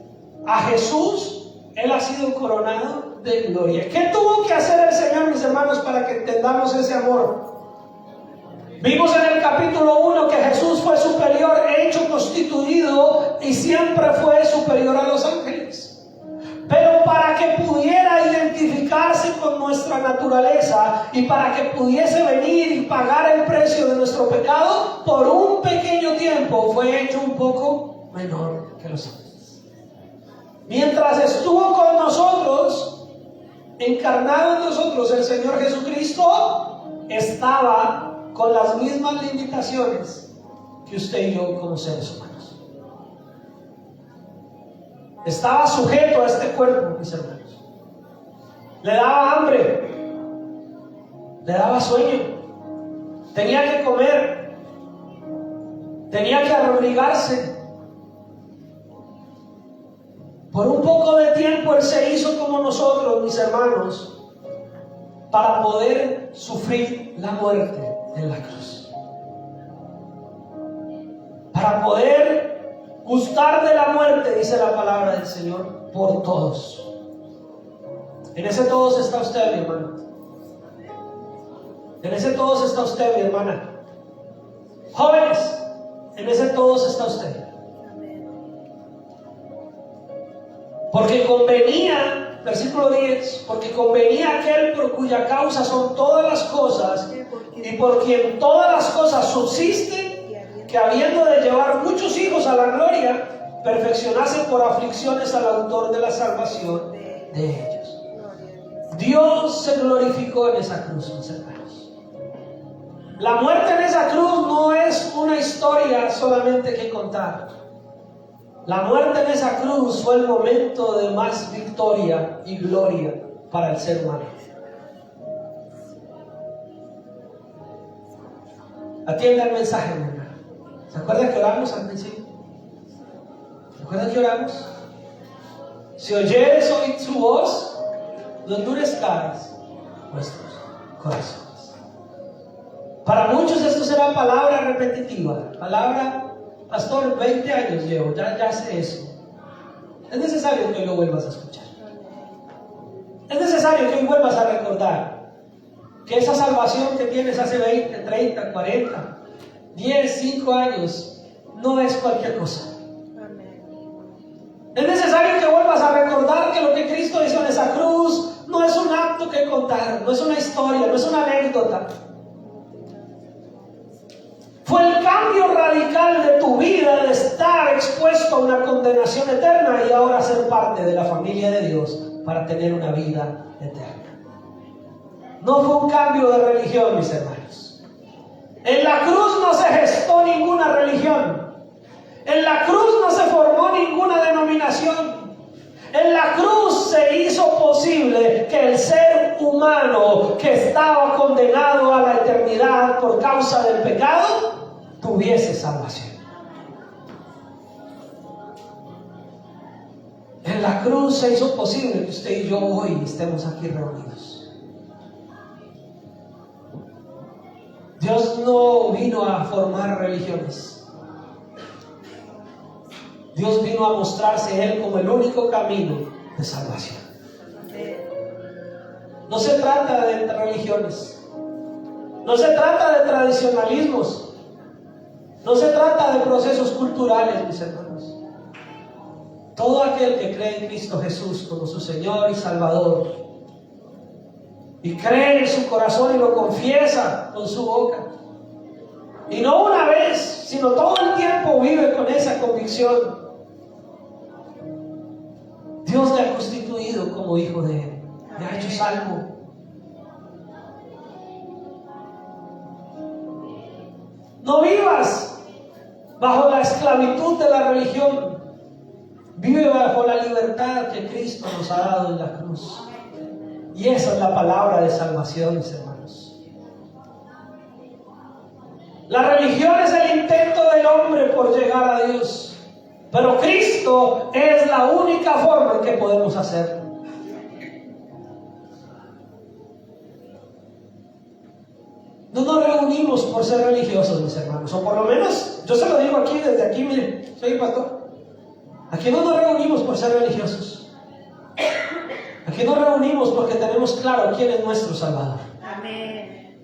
a Jesús, Él ha sido coronado de gloria. ¿Qué tuvo que hacer el Señor, mis hermanos, para que entendamos ese amor? Vimos en el capítulo 1 que Jesús fue superior, hecho, constituido, y siempre fue superior a los ángeles. Pero para que pudiera identificarse con nuestra naturaleza y para que pudiese venir y pagar el precio de nuestro pecado, por un pequeño tiempo fue hecho un poco menor que los ángeles. Mientras estuvo con nosotros, encarnado en nosotros, el Señor Jesucristo estaba con las mismas limitaciones que usted y yo como seres humanos. Estaba sujeto a este cuerpo, mis hermanos. Le daba hambre, le daba sueño, tenía que comer, tenía que abrigarse. Por un poco de tiempo Él se hizo como nosotros, mis hermanos, para poder sufrir la muerte en la cruz, para poder gustar de la muerte, dice la palabra del Señor, por todos. En ese todos está usted, mi hermano. En ese todos está usted, mi hermana. Jóvenes, en ese todos está usted. Porque convenía, versículo 10, porque convenía aquel por cuya causa son todas las cosas y por quien todas las cosas subsisten, que habiendo de llevar muchos hijos a la gloria, perfeccionase por aflicciones al autor de la salvación de ellos. Dios se glorificó en esa cruz, mis hermanos. La muerte en esa cruz no es una historia solamente que contar. La muerte en esa cruz fue el momento de más victoria y gloria para el ser humano. Atienda el mensaje, mi hermano. ¿Se acuerdan que oramos al principio? ¿Se acuerdan que oramos? Si oyeres hoy su voz, no endurezcáis vuestros corazones. Para muchos esto será palabra repetitiva. Palabra, pastor, 20 años llevo, ya sé eso. Es necesario que hoy lo vuelvas a escuchar. Es necesario que hoy vuelvas a recordar que esa salvación que tienes hace 20, 30, 40, 10, 5 años, no es cualquier cosa. Es necesario que vuelvas a recordar que lo que Cristo hizo en esa cruz no es un acto que contar, no es una historia, no es una anécdota. Fue el cambio radical de tu vida de estar expuesto a una condenación eterna y ahora ser parte de la familia de Dios para tener una vida eterna. No fue un cambio de religión, mis hermanos. En la cruz no se gestó ninguna religión. En la cruz no se formó ninguna denominación. En la cruz se hizo posible que el ser humano que estaba condenado a la eternidad por causa del pecado tuviese salvación. En la cruz se hizo posible que usted y yo hoy estemos aquí reunidos. Dios no vino a formar religiones. Dios vino a mostrarse Él como el único camino de salvación. No se trata de religiones, no se trata de tradicionalismos, no se trata de procesos culturales, mis hermanos. Todo aquel que cree en Cristo Jesús como su Señor y Salvador y cree en su corazón y lo confiesa con su boca, y no una vez, sino todo el tiempo vive con esa convicción, Dios le ha constituido como hijo de Él, le ha hecho salvo. No vivas bajo la esclavitud de la religión, vive bajo la libertad que Cristo nos ha dado en la cruz. Y esa es la palabra de salvación, mis hermanos. La religión es el intento del hombre por llegar a Dios, pero Cristo es la única forma en que podemos hacerlo. No nos reunimos por ser religiosos, mis hermanos, o por lo menos, yo se lo digo aquí, desde aquí, mire, soy pastor. Aquí no nos reunimos por ser religiosos. Aquí nos reunimos porque tenemos claro quién es nuestro Salvador. Amén.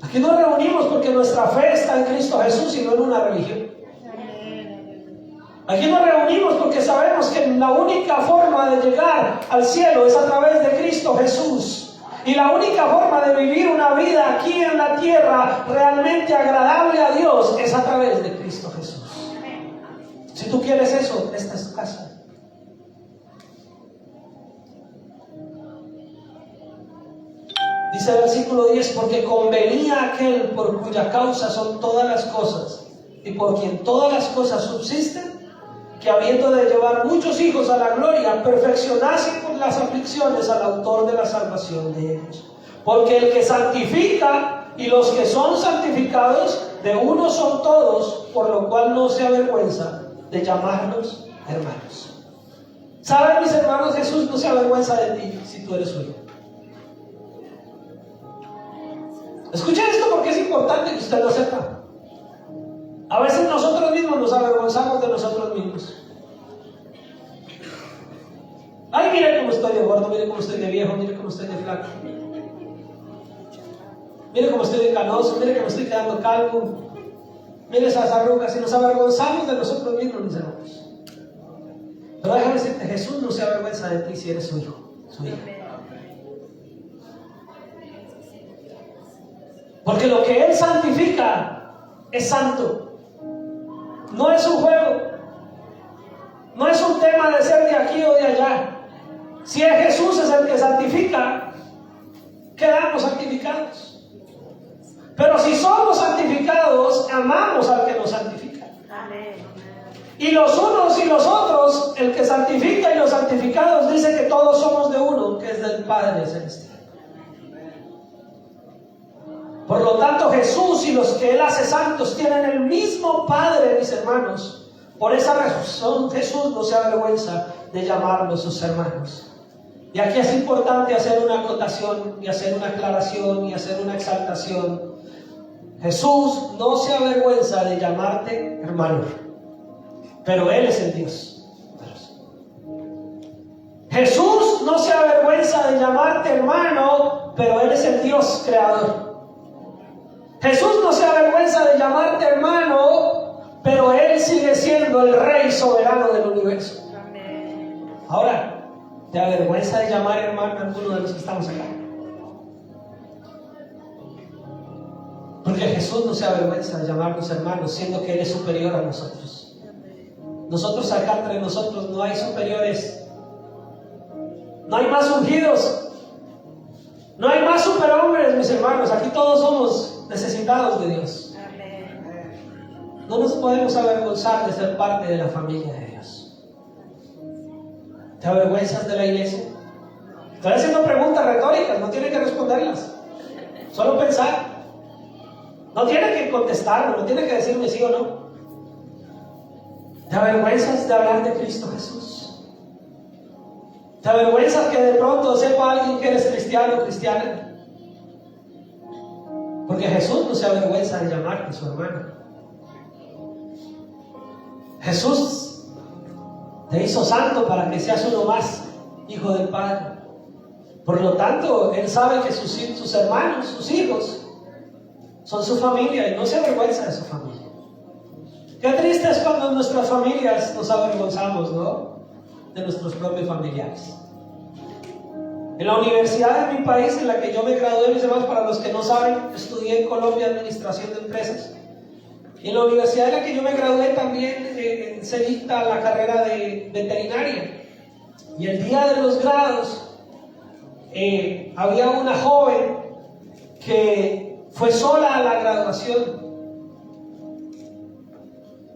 Aquí nos reunimos porque nuestra fe está en Cristo Jesús y no en una religión. Aquí nos reunimos porque sabemos que la única forma de llegar al cielo es a través de Cristo Jesús. Y la única forma de vivir una vida aquí en la tierra realmente agradable a Dios es a través de Cristo Jesús. Si tú quieres eso, esta es tu casa. Dice el versículo 10, porque convenía aquel por cuya causa son todas las cosas y por quien todas las cosas subsisten, que habiendo de llevar muchos hijos a la gloria, perfeccionase con las aflicciones al autor de la salvación de ellos. Porque el que santifica y los que son santificados, de uno son todos, por lo cual no se avergüenza de llamarlos hermanos. ¿Saben, mis hermanos? Jesús no se avergüenza de ti si tú eres su hijo. Escuchen esto porque es importante que usted lo sepa. A veces nosotros mismos nos avergonzamos de nosotros mismos. Ay, mire cómo estoy de gordo, mire cómo estoy de viejo, mire cómo estoy de flaco. Mire cómo estoy de canoso, mire cómo estoy quedando calvo. Mire esas arrugas, y nos avergonzamos de nosotros mismos, mis hermanos. Pero déjame decirte, Jesús no se avergüenza de ti si eres su hijo, su hija. Porque lo que Él santifica es santo. No es un juego. No es un tema de ser de aquí o de allá. Si es Jesús es el que santifica, quedamos santificados. Pero si somos santificados, amamos al que nos santifica. Amén. Y los unos y los otros, el que santifica y los santificados, dice que todos somos de uno, que es del Padre Celestial. Por lo tanto, Jesús y los que Él hace santos tienen el mismo Padre, mis hermanos. Por esa razón, Jesús no se avergüenza de llamarlos sus hermanos. Y aquí es importante hacer una acotación, y hacer una aclaración, y hacer una exaltación. Jesús no se avergüenza de llamarte hermano, pero Él es el Dios. Jesús no se avergüenza de llamarte hermano, pero Él es el Dios creador. Jesús no se avergüenza de llamarte hermano, pero Él sigue siendo el Rey soberano del universo. Ahora, ¿te avergüenza de llamar hermano a alguno de los que estamos acá? Porque Jesús no se avergüenza de llamarnos hermanos, siendo que Él es superior a nosotros. Nosotros acá entre nosotros no hay superiores, no hay más ungidos, no hay más superhombres, mis hermanos. Aquí todos somos necesitados de Dios. No nos podemos avergonzar de ser parte de la familia de Dios. ¿Te avergüenzas de la iglesia? Estoy haciendo preguntas retóricas, no tiene que responderlas. Solo pensar. No tiene que contestarme, no tiene que decirme sí o no. ¿Te avergüenzas de hablar de Cristo Jesús? ¿Te avergüenzas que de pronto sepa alguien que eres cristiano o cristiana? Porque Jesús no se avergüenza de llamarte su hermano. Jesús Te hizo santo para que seas uno más, hijo del Padre. Por lo tanto, Él sabe que sus hermanos, sus hijos, son su familia y no se avergüenza de su familia. Qué triste es cuando en nuestras familias nos avergonzamos, ¿no? De nuestros propios familiares. En la universidad de mi país, en la que yo me gradué, mis hermanos, para los que no saben, estudié en Colombia Administración de Empresas. Y en la universidad en la que yo me gradué también se dicta la carrera de veterinaria. Y el día de los grados había una joven que fue sola a la graduación.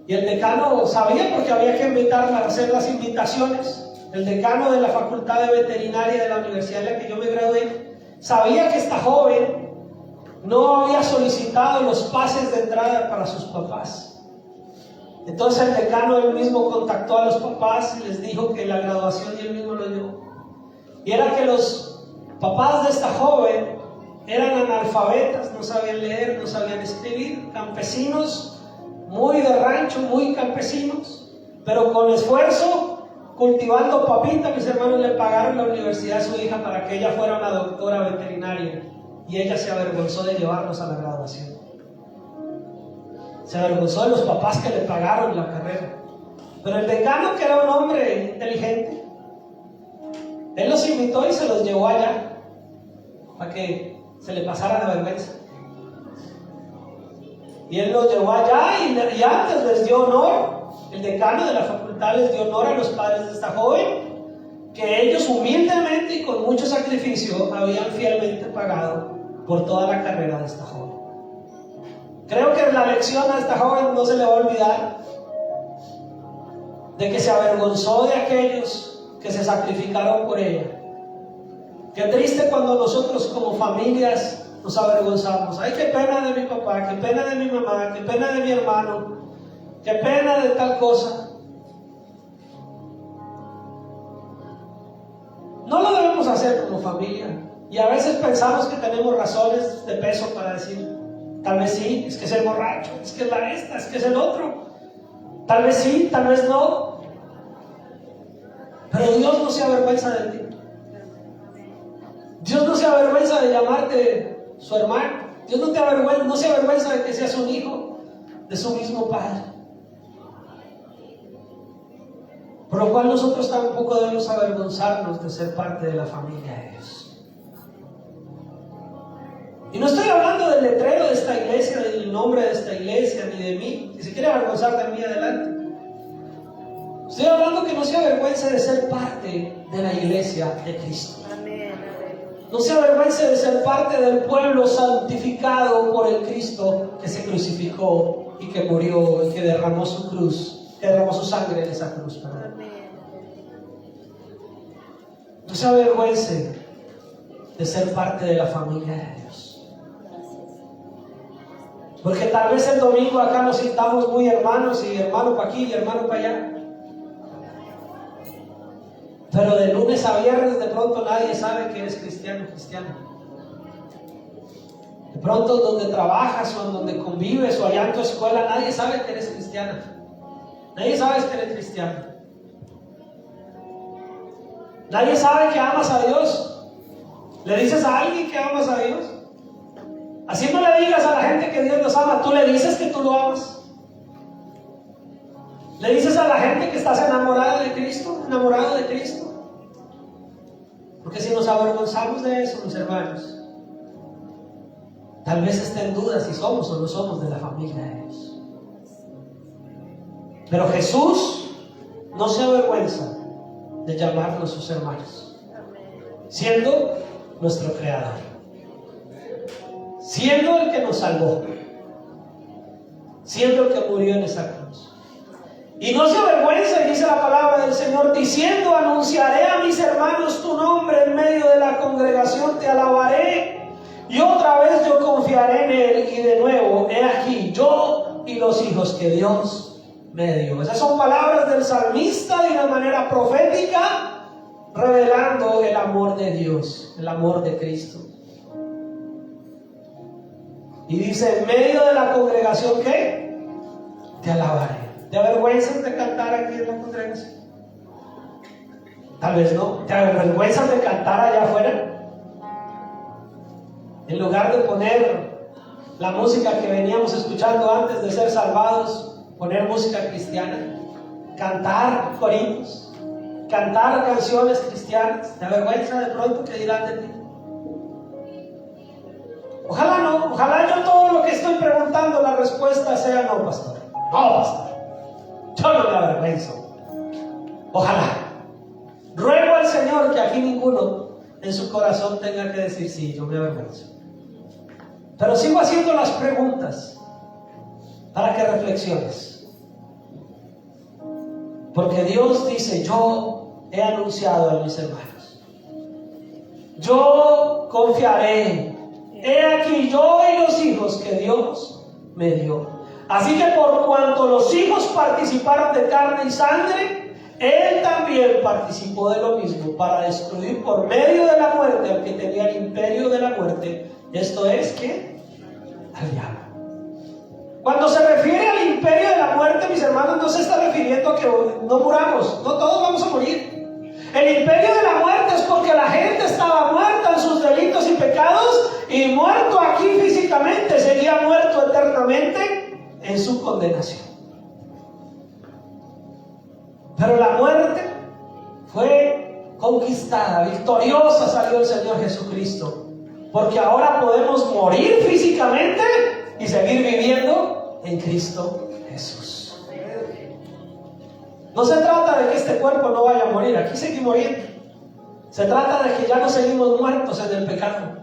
Y el decano sabía, porque había que invitarla, hacer las invitaciones. El decano de la Facultad de Veterinaria de la universidad en la que yo me gradué sabía que esta joven no había solicitado los pases de entrada para sus papás. Entonces el decano él mismo contactó a los papás y les dijo que la graduación y él mismo lo llevó. Y era que los papás de esta joven eran analfabetas, no sabían leer, no sabían escribir, campesinos, muy de rancho, muy campesinos, pero con esfuerzo, cultivando papita, mis hermanos le pagaron la universidad a su hija para que ella fuera una doctora veterinaria. Y ella se avergonzó de llevarnos a la graduación. Se avergonzó de los papás que le pagaron la carrera. Pero el decano, que era un hombre inteligente, él los invitó y se los llevó allá para que se le pasara la vergüenza. Y él los llevó allá y antes les dio honor. El decano de la facultad les dio honor a los padres de esta joven, que ellos humildemente y con mucho sacrificio habían fielmente pagado por toda la carrera de esta joven. Creo que la lección a esta joven no se le va a olvidar, de que se avergonzó de aquellos que se sacrificaron por ella. Qué triste cuando nosotros como familias nos avergonzamos. Ay, qué pena de mi papá, qué pena de mi mamá, qué pena de mi hermano, qué pena de tal cosa. No lo debemos hacer como familia. Y a veces pensamos que tenemos razones de peso para decir, tal vez sí, es que es el borracho, es que es la esta, es que es el otro. Tal vez sí, tal vez no. Pero Dios no se avergüenza de ti. Dios no se avergüenza de llamarte su hermano. Dios no se avergüenza de que seas un hijo de su mismo Padre. Por lo cual nosotros tampoco debemos avergonzarnos de ser parte de la familia de Dios. Y no estoy hablando del letrero de esta iglesia, del nombre de esta iglesia, ni de mí. Si se quiere avergonzar de mí, adelante. Estoy hablando que no se avergüence de ser parte de la iglesia de Cristo. No se avergüence de ser parte del pueblo santificado por el Cristo que se crucificó y que murió y que derramó su cruz, que derramó su sangre en esa cruz. No se avergüence de ser parte de la familia de Dios. Porque tal vez el domingo acá nos sintamos muy hermanos y hermano para aquí y hermano para allá. Pero de lunes a viernes de pronto nadie sabe que eres cristiano o cristiana. De pronto donde trabajas o en donde convives o allá en tu escuela nadie sabe que eres cristiana. Nadie sabe que eres cristiano. Nadie sabe que amas a Dios. ¿Le dices a alguien que amas a Dios? Así no le digas a la gente que Dios los ama. Tú le dices que tú lo amas. Le dices a la gente que estás enamorada de Cristo, enamorado de Cristo. Porque si nos avergonzamos de eso, mis hermanos, tal vez esté en duda si somos o no somos de la familia de Dios. Pero Jesús no se avergüenza de llamarnos sus hermanos, siendo nuestro creador, siendo el que nos salvó, siendo el que murió en esa cruz. Y no se avergüenza, dice la palabra del Señor, diciendo: anunciaré a mis hermanos tu nombre en medio de la congregación, te alabaré, y otra vez yo confiaré en Él. Y de nuevo, he aquí, yo y los hijos que Dios me dio. Esas son palabras del salmista de una manera profética, revelando el amor de Dios, el amor de Cristo. Y dice: en medio de la congregación, ¿qué? Te alabaré. ¿Te avergüenzas de cantar aquí en la congregación? Tal vez no. ¿Te avergüenzas de cantar allá afuera? En lugar de poner la música que veníamos escuchando antes de ser salvados, poner música cristiana, cantar coritos, cantar canciones cristianas. ¿Te avergüenza de pronto que dirán de ti? Ojalá no, ojalá yo todo lo que estoy preguntando la respuesta sea no, pastor. No, pastor. Yo no me avergüenzo. Ojalá. Ruego al Señor que aquí ninguno en su corazón tenga que decir, sí, yo me avergüenzo. Pero sigo haciendo las preguntas para que reflexiones. Porque Dios dice, yo he anunciado a mis hermanos. Yo confiaré. He aquí yo y los hijos que Dios me dio. Así que por cuanto los hijos participaron de carne y sangre, Él también participó de lo mismo para destruir por medio de la muerte al que tenía el imperio de la muerte. Esto es que al diablo. Cuando se refiere al imperio de la muerte, mis hermanos, no se está refiriendo a que no muramos. No todos vamos a morir. El imperio de la muerte es porque la gente estaba muerta en sus delitos y pecados, y muerto aquí físicamente, sería muerto eternamente en su condenación. Pero la muerte fue conquistada, victoriosa salió el Señor Jesucristo, porque ahora podemos morir físicamente y seguir viviendo en Cristo Jesús. No se trata de que este cuerpo no vaya a morir, aquí seguimos muriendo. Se trata de que ya no seguimos muertos en el pecado.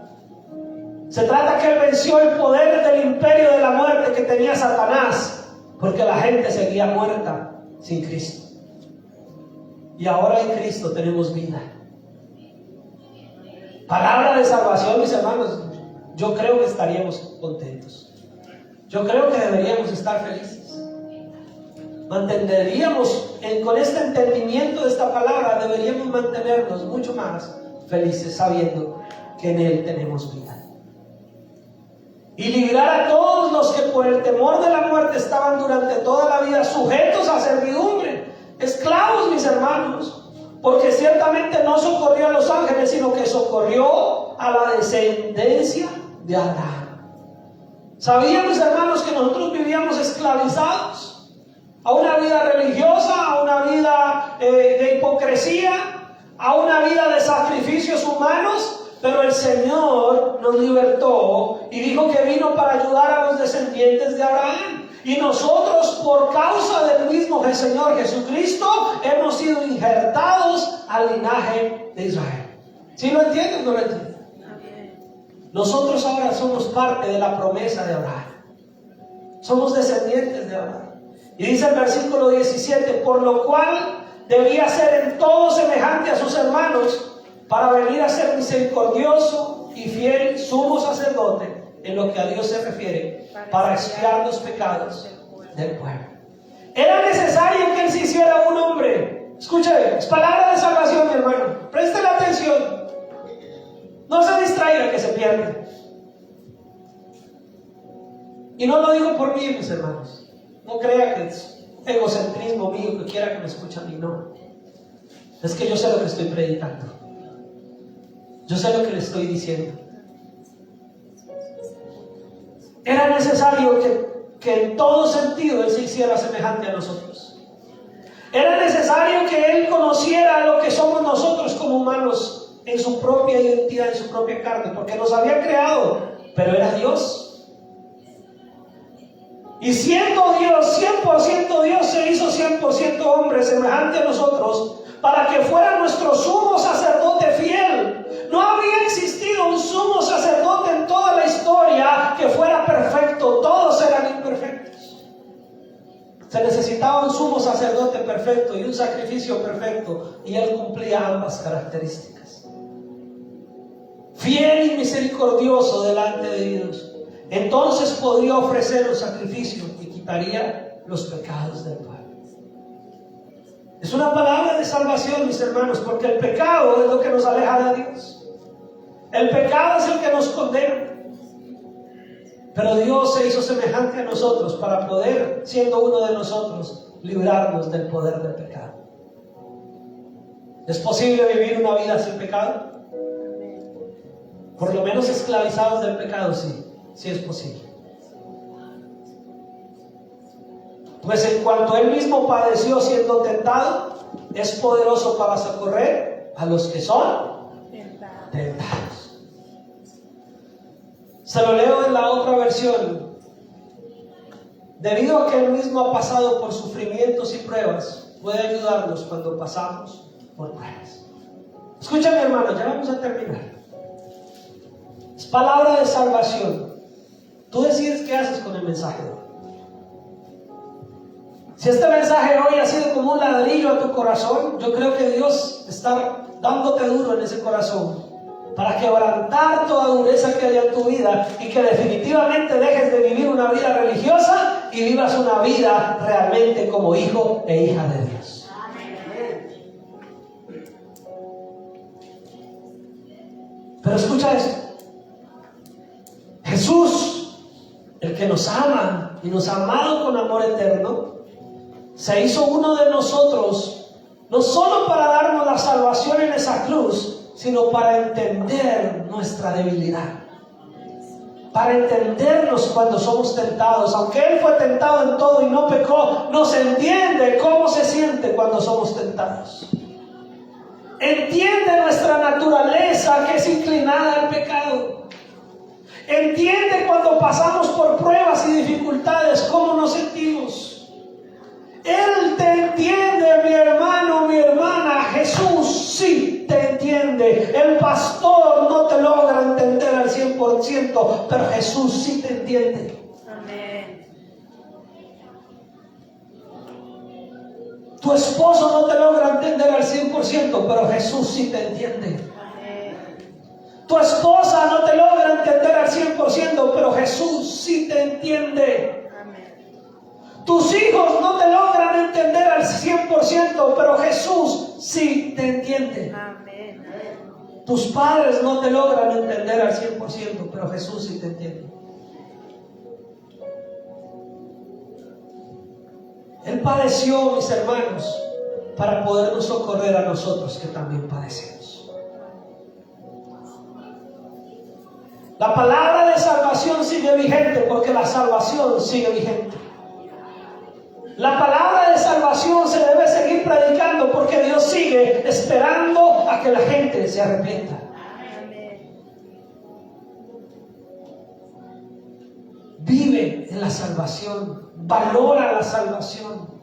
Se trata que Él venció el poder del imperio de la muerte que tenía Satanás, porque la gente seguía muerta sin Cristo. Y ahora en Cristo tenemos vida. Palabra de salvación, mis hermanos. Yo creo que estaríamos contentos. Yo creo que deberíamos estar felices. Mantendríamos, con este entendimiento de esta palabra, deberíamos mantenernos mucho más felices, sabiendo que en Él tenemos vida. Y librar a todos los que por el temor de la muerte estaban durante toda la vida sujetos a servidumbre, esclavos, mis hermanos, porque ciertamente no socorrió a los ángeles, sino que socorrió a la descendencia de Abraham. ¿Sabían, mis hermanos, que nosotros vivíamos esclavizados a una vida religiosa, a una vida de hipocresía, a una vida de sacrificios humanos? Pero el Señor nos libertó y dijo que vino para ayudar a los descendientes de Abraham. Y nosotros, por causa del mismo Señor Jesucristo, hemos sido injertados al linaje de Israel. ¿Sí lo entienden o no lo entienden? Nosotros ahora somos parte de la promesa de Abraham. Somos descendientes de Abraham. Y dice el versículo 17, por lo cual debía ser en todo semejante a sus hermanos, para venir a ser misericordioso y fiel sumo sacerdote en lo que a Dios se refiere, para expiar los pecados del pueblo. Era necesario que Él se hiciera un hombre. Escuche, es palabra de salvación, mi hermano. Presten atención. No se distraiga, que se pierde. Y no lo digo por mí, mis hermanos. No crea que es egocentrismo mío que quiera que me escuche a mí, no. Es que yo sé lo que estoy predicando. Yo sé lo que le estoy diciendo. Era necesario que en todo sentido Él se hiciera semejante a nosotros. Era necesario que Él conociera lo que somos nosotros como humanos en su propia identidad, en su propia carne, porque nos había creado, pero era Dios. Y siendo Dios, 100% Dios, se hizo 100% hombre, semejante a nosotros, para que fuera nuestro sumo sacerdote fiel. No había existido un sumo sacerdote en toda la historia que fuera perfecto. Todos eran imperfectos. Se necesitaba un sumo sacerdote perfecto y un sacrificio perfecto, y Él cumplía ambas características. Fiel y misericordioso delante de Dios. Entonces podría ofrecer un sacrificio y quitaría los pecados del pueblo. Es una palabra de salvación, mis hermanos, porque el pecado es lo que nos aleja de Dios. El pecado es el que nos condena. Pero Dios se hizo semejante a nosotros para poder, siendo uno de nosotros, librarnos del poder del pecado. ¿Es posible vivir una vida sin pecado? Por lo menos esclavizados del pecado, sí, sí es posible. Pues en cuanto Él mismo padeció siendo tentado, es poderoso para socorrer a los que son tentados. Se lo leo en la otra versión. Debido a que Él mismo ha pasado por sufrimientos y pruebas, puede ayudarnos cuando pasamos por pruebas. Escúchame, hermano, ya vamos a terminar. Es palabra de salvación. Tú decides qué haces con el mensaje de hoy. Si este mensaje hoy ha sido como un ladrillo a tu corazón, yo creo que Dios está dándote duro en ese corazón para quebrantar toda dureza que haya en tu vida y que definitivamente dejes de vivir una vida religiosa y vivas una vida realmente como hijo e hija de Dios. Pero escucha esto. Jesús, el que nos ama y nos ha amado con amor eterno, se hizo uno de nosotros, no solo para darnos la salvación en esa cruz, sino para entender nuestra debilidad, para entendernos cuando somos tentados. Aunque Él fue tentado en todo y no pecó, nos entiende cómo se siente cuando somos tentados. Entiende nuestra naturaleza que es inclinada al pecado. Entiende cuando pasamos por pruebas y dificultades cómo nos sentimos. Él te entiende, mi hermano, mi hermana. Jesús sí te entiende. El pastor no te logra entender al 100%, pero Jesús sí te entiende. Amén. Tu esposo no te logra entender al 100%, pero Jesús sí te entiende. Tu esposa no te logra entender al 100%, pero Jesús sí te entiende. Tus hijos no te logran entender al 100%, pero Jesús sí te entiende. Tus padres no te logran entender al 100%, pero Jesús sí te entiende. Él padeció, mis hermanos, para podernos socorrer a nosotros que también padecemos. La palabra de salvación sigue vigente porque la salvación sigue vigente. La palabra de salvación se debe seguir predicando porque Dios sigue esperando a que la gente se arrepienta. Vive en la salvación, valora la salvación,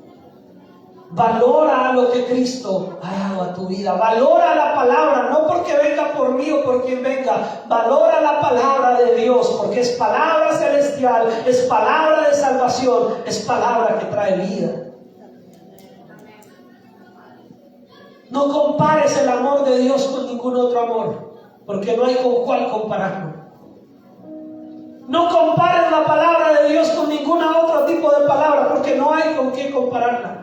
valora lo que Cristo ha dado a tu vida, valora la palabra, no porque venga por mí o por quien venga, valora la palabra de Dios, porque es palabra celestial, es palabra de salvación, es palabra que trae vida. No compares el amor de Dios con ningún otro amor, porque no hay con cuál compararlo. No compares la palabra de Dios con ningún otro tipo de palabra, porque no hay con qué compararla.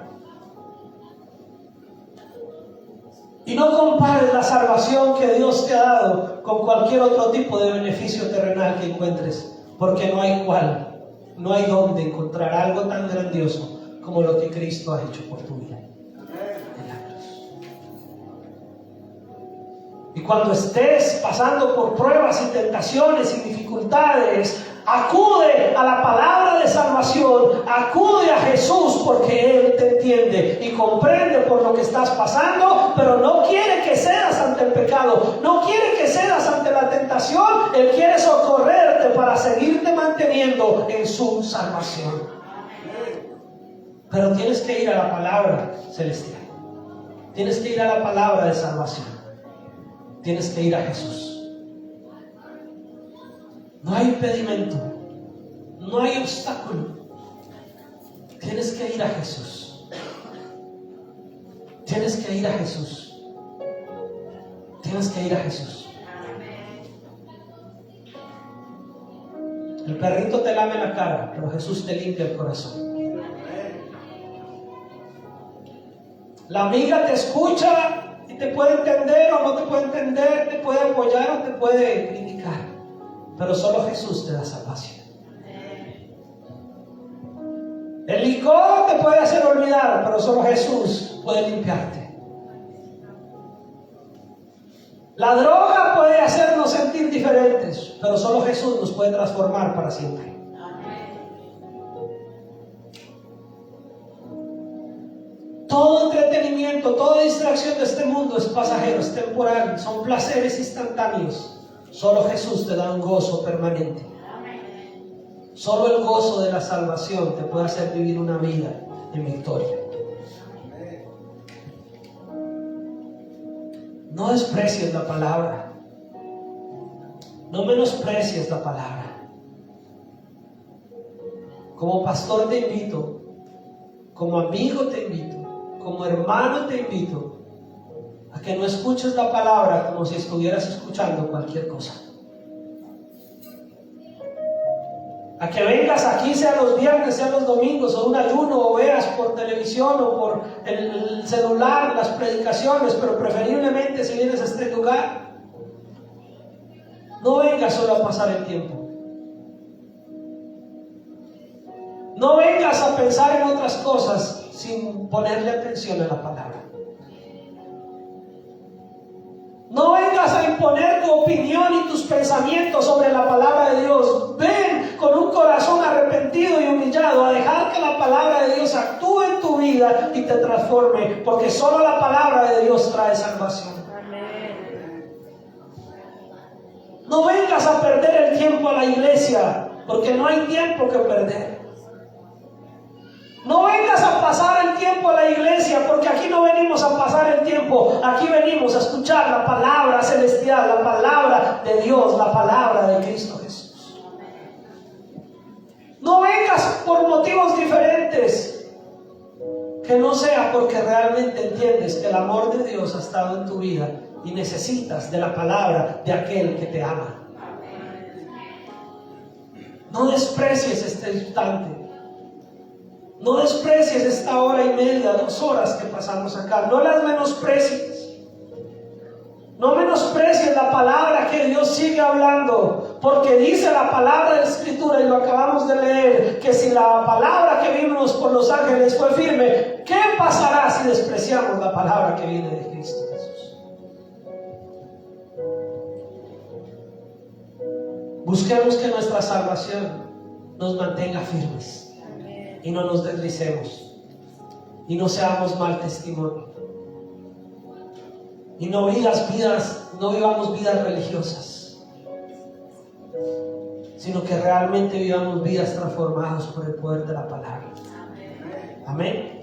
Y no compares la salvación que Dios te ha dado con cualquier otro tipo de beneficio terrenal que encuentres, porque no hay cuál, no hay dónde encontrar algo tan grandioso como lo que Cristo ha hecho por tu vida. Y cuando estés pasando por pruebas y tentaciones y dificultades, acude a la palabra de salvación, acude a Jesús, porque Él te entiende y comprende por lo que estás pasando, pero no quiere que cedas ante el pecado, no quiere que cedas ante la tentación. Él quiere socorrerte para seguirte manteniendo en su salvación. Pero tienes que ir a la palabra celestial, tienes que ir a la palabra de salvación. Tienes que ir a Jesús. No hay impedimento, no hay obstáculo. Tienes que ir a Jesús. Tienes que ir a Jesús. Tienes que ir a Jesús. El perrito te lame la cara, pero Jesús te limpia el corazón. La amiga te escucha y te puede entender o no te puede entender, te puede apoyar o te puede criticar, pero solo Jesús te da salvación. El licor te puede hacer olvidar, pero solo Jesús puede limpiarte. La droga puede hacernos sentir diferentes, pero solo Jesús nos puede transformar para siempre. Todo entretenimiento, toda distracción de este mundo es pasajero, es temporal, son placeres instantáneos. Solo Jesús te da un gozo permanente. Solo el gozo de la salvación te puede hacer vivir una vida en victoria. No desprecies la palabra. No menosprecies la palabra. Como pastor te invito, como amigo te invito, como hermano te invito a que no escuches la palabra como si estuvieras escuchando cualquier cosa. A que vengas aquí, sea los viernes, sea los domingos, o un ayuno, o veas por televisión o por el celular las predicaciones, pero preferiblemente si vienes a este lugar, no vengas solo a pasar el tiempo. No vengas a pensar en otras cosas sin ponerle atención a la palabra. No vengas a imponer tu opinión y tus pensamientos sobre la palabra de Dios. Ven con un corazón arrepentido y humillado a dejar que la palabra de Dios actúe en tu vida y te transforme, porque solo la palabra de Dios trae salvación. No vengas a perder el tiempo a la iglesia, porque no hay tiempo que perder. No vengas a pasar el tiempo a la iglesia, porque aquí no venimos a pasar el tiempo, aquí venimos a escuchar la palabra celestial, la palabra de Dios, la palabra de Cristo Jesús. No vengas por motivos diferentes, que no sea porque realmente entiendes que el amor de Dios ha estado en tu vida y necesitas de la palabra de aquel que te ama. No desprecies este instante. No desprecies esta hora y media, 2 horas que pasamos acá. No las menosprecies. No menosprecies la palabra que Dios sigue hablando. Porque dice la palabra de la Escritura, y lo acabamos de leer, que si la palabra que vimos por los ángeles fue firme, ¿qué pasará si despreciamos la palabra que viene de Cristo Jesús? Busquemos que nuestra salvación nos mantenga firmes. Y no nos deslicemos, y no seamos mal testimonio, y no vivamos vidas religiosas, sino que realmente vivamos vidas transformadas por el poder de la palabra. Amén.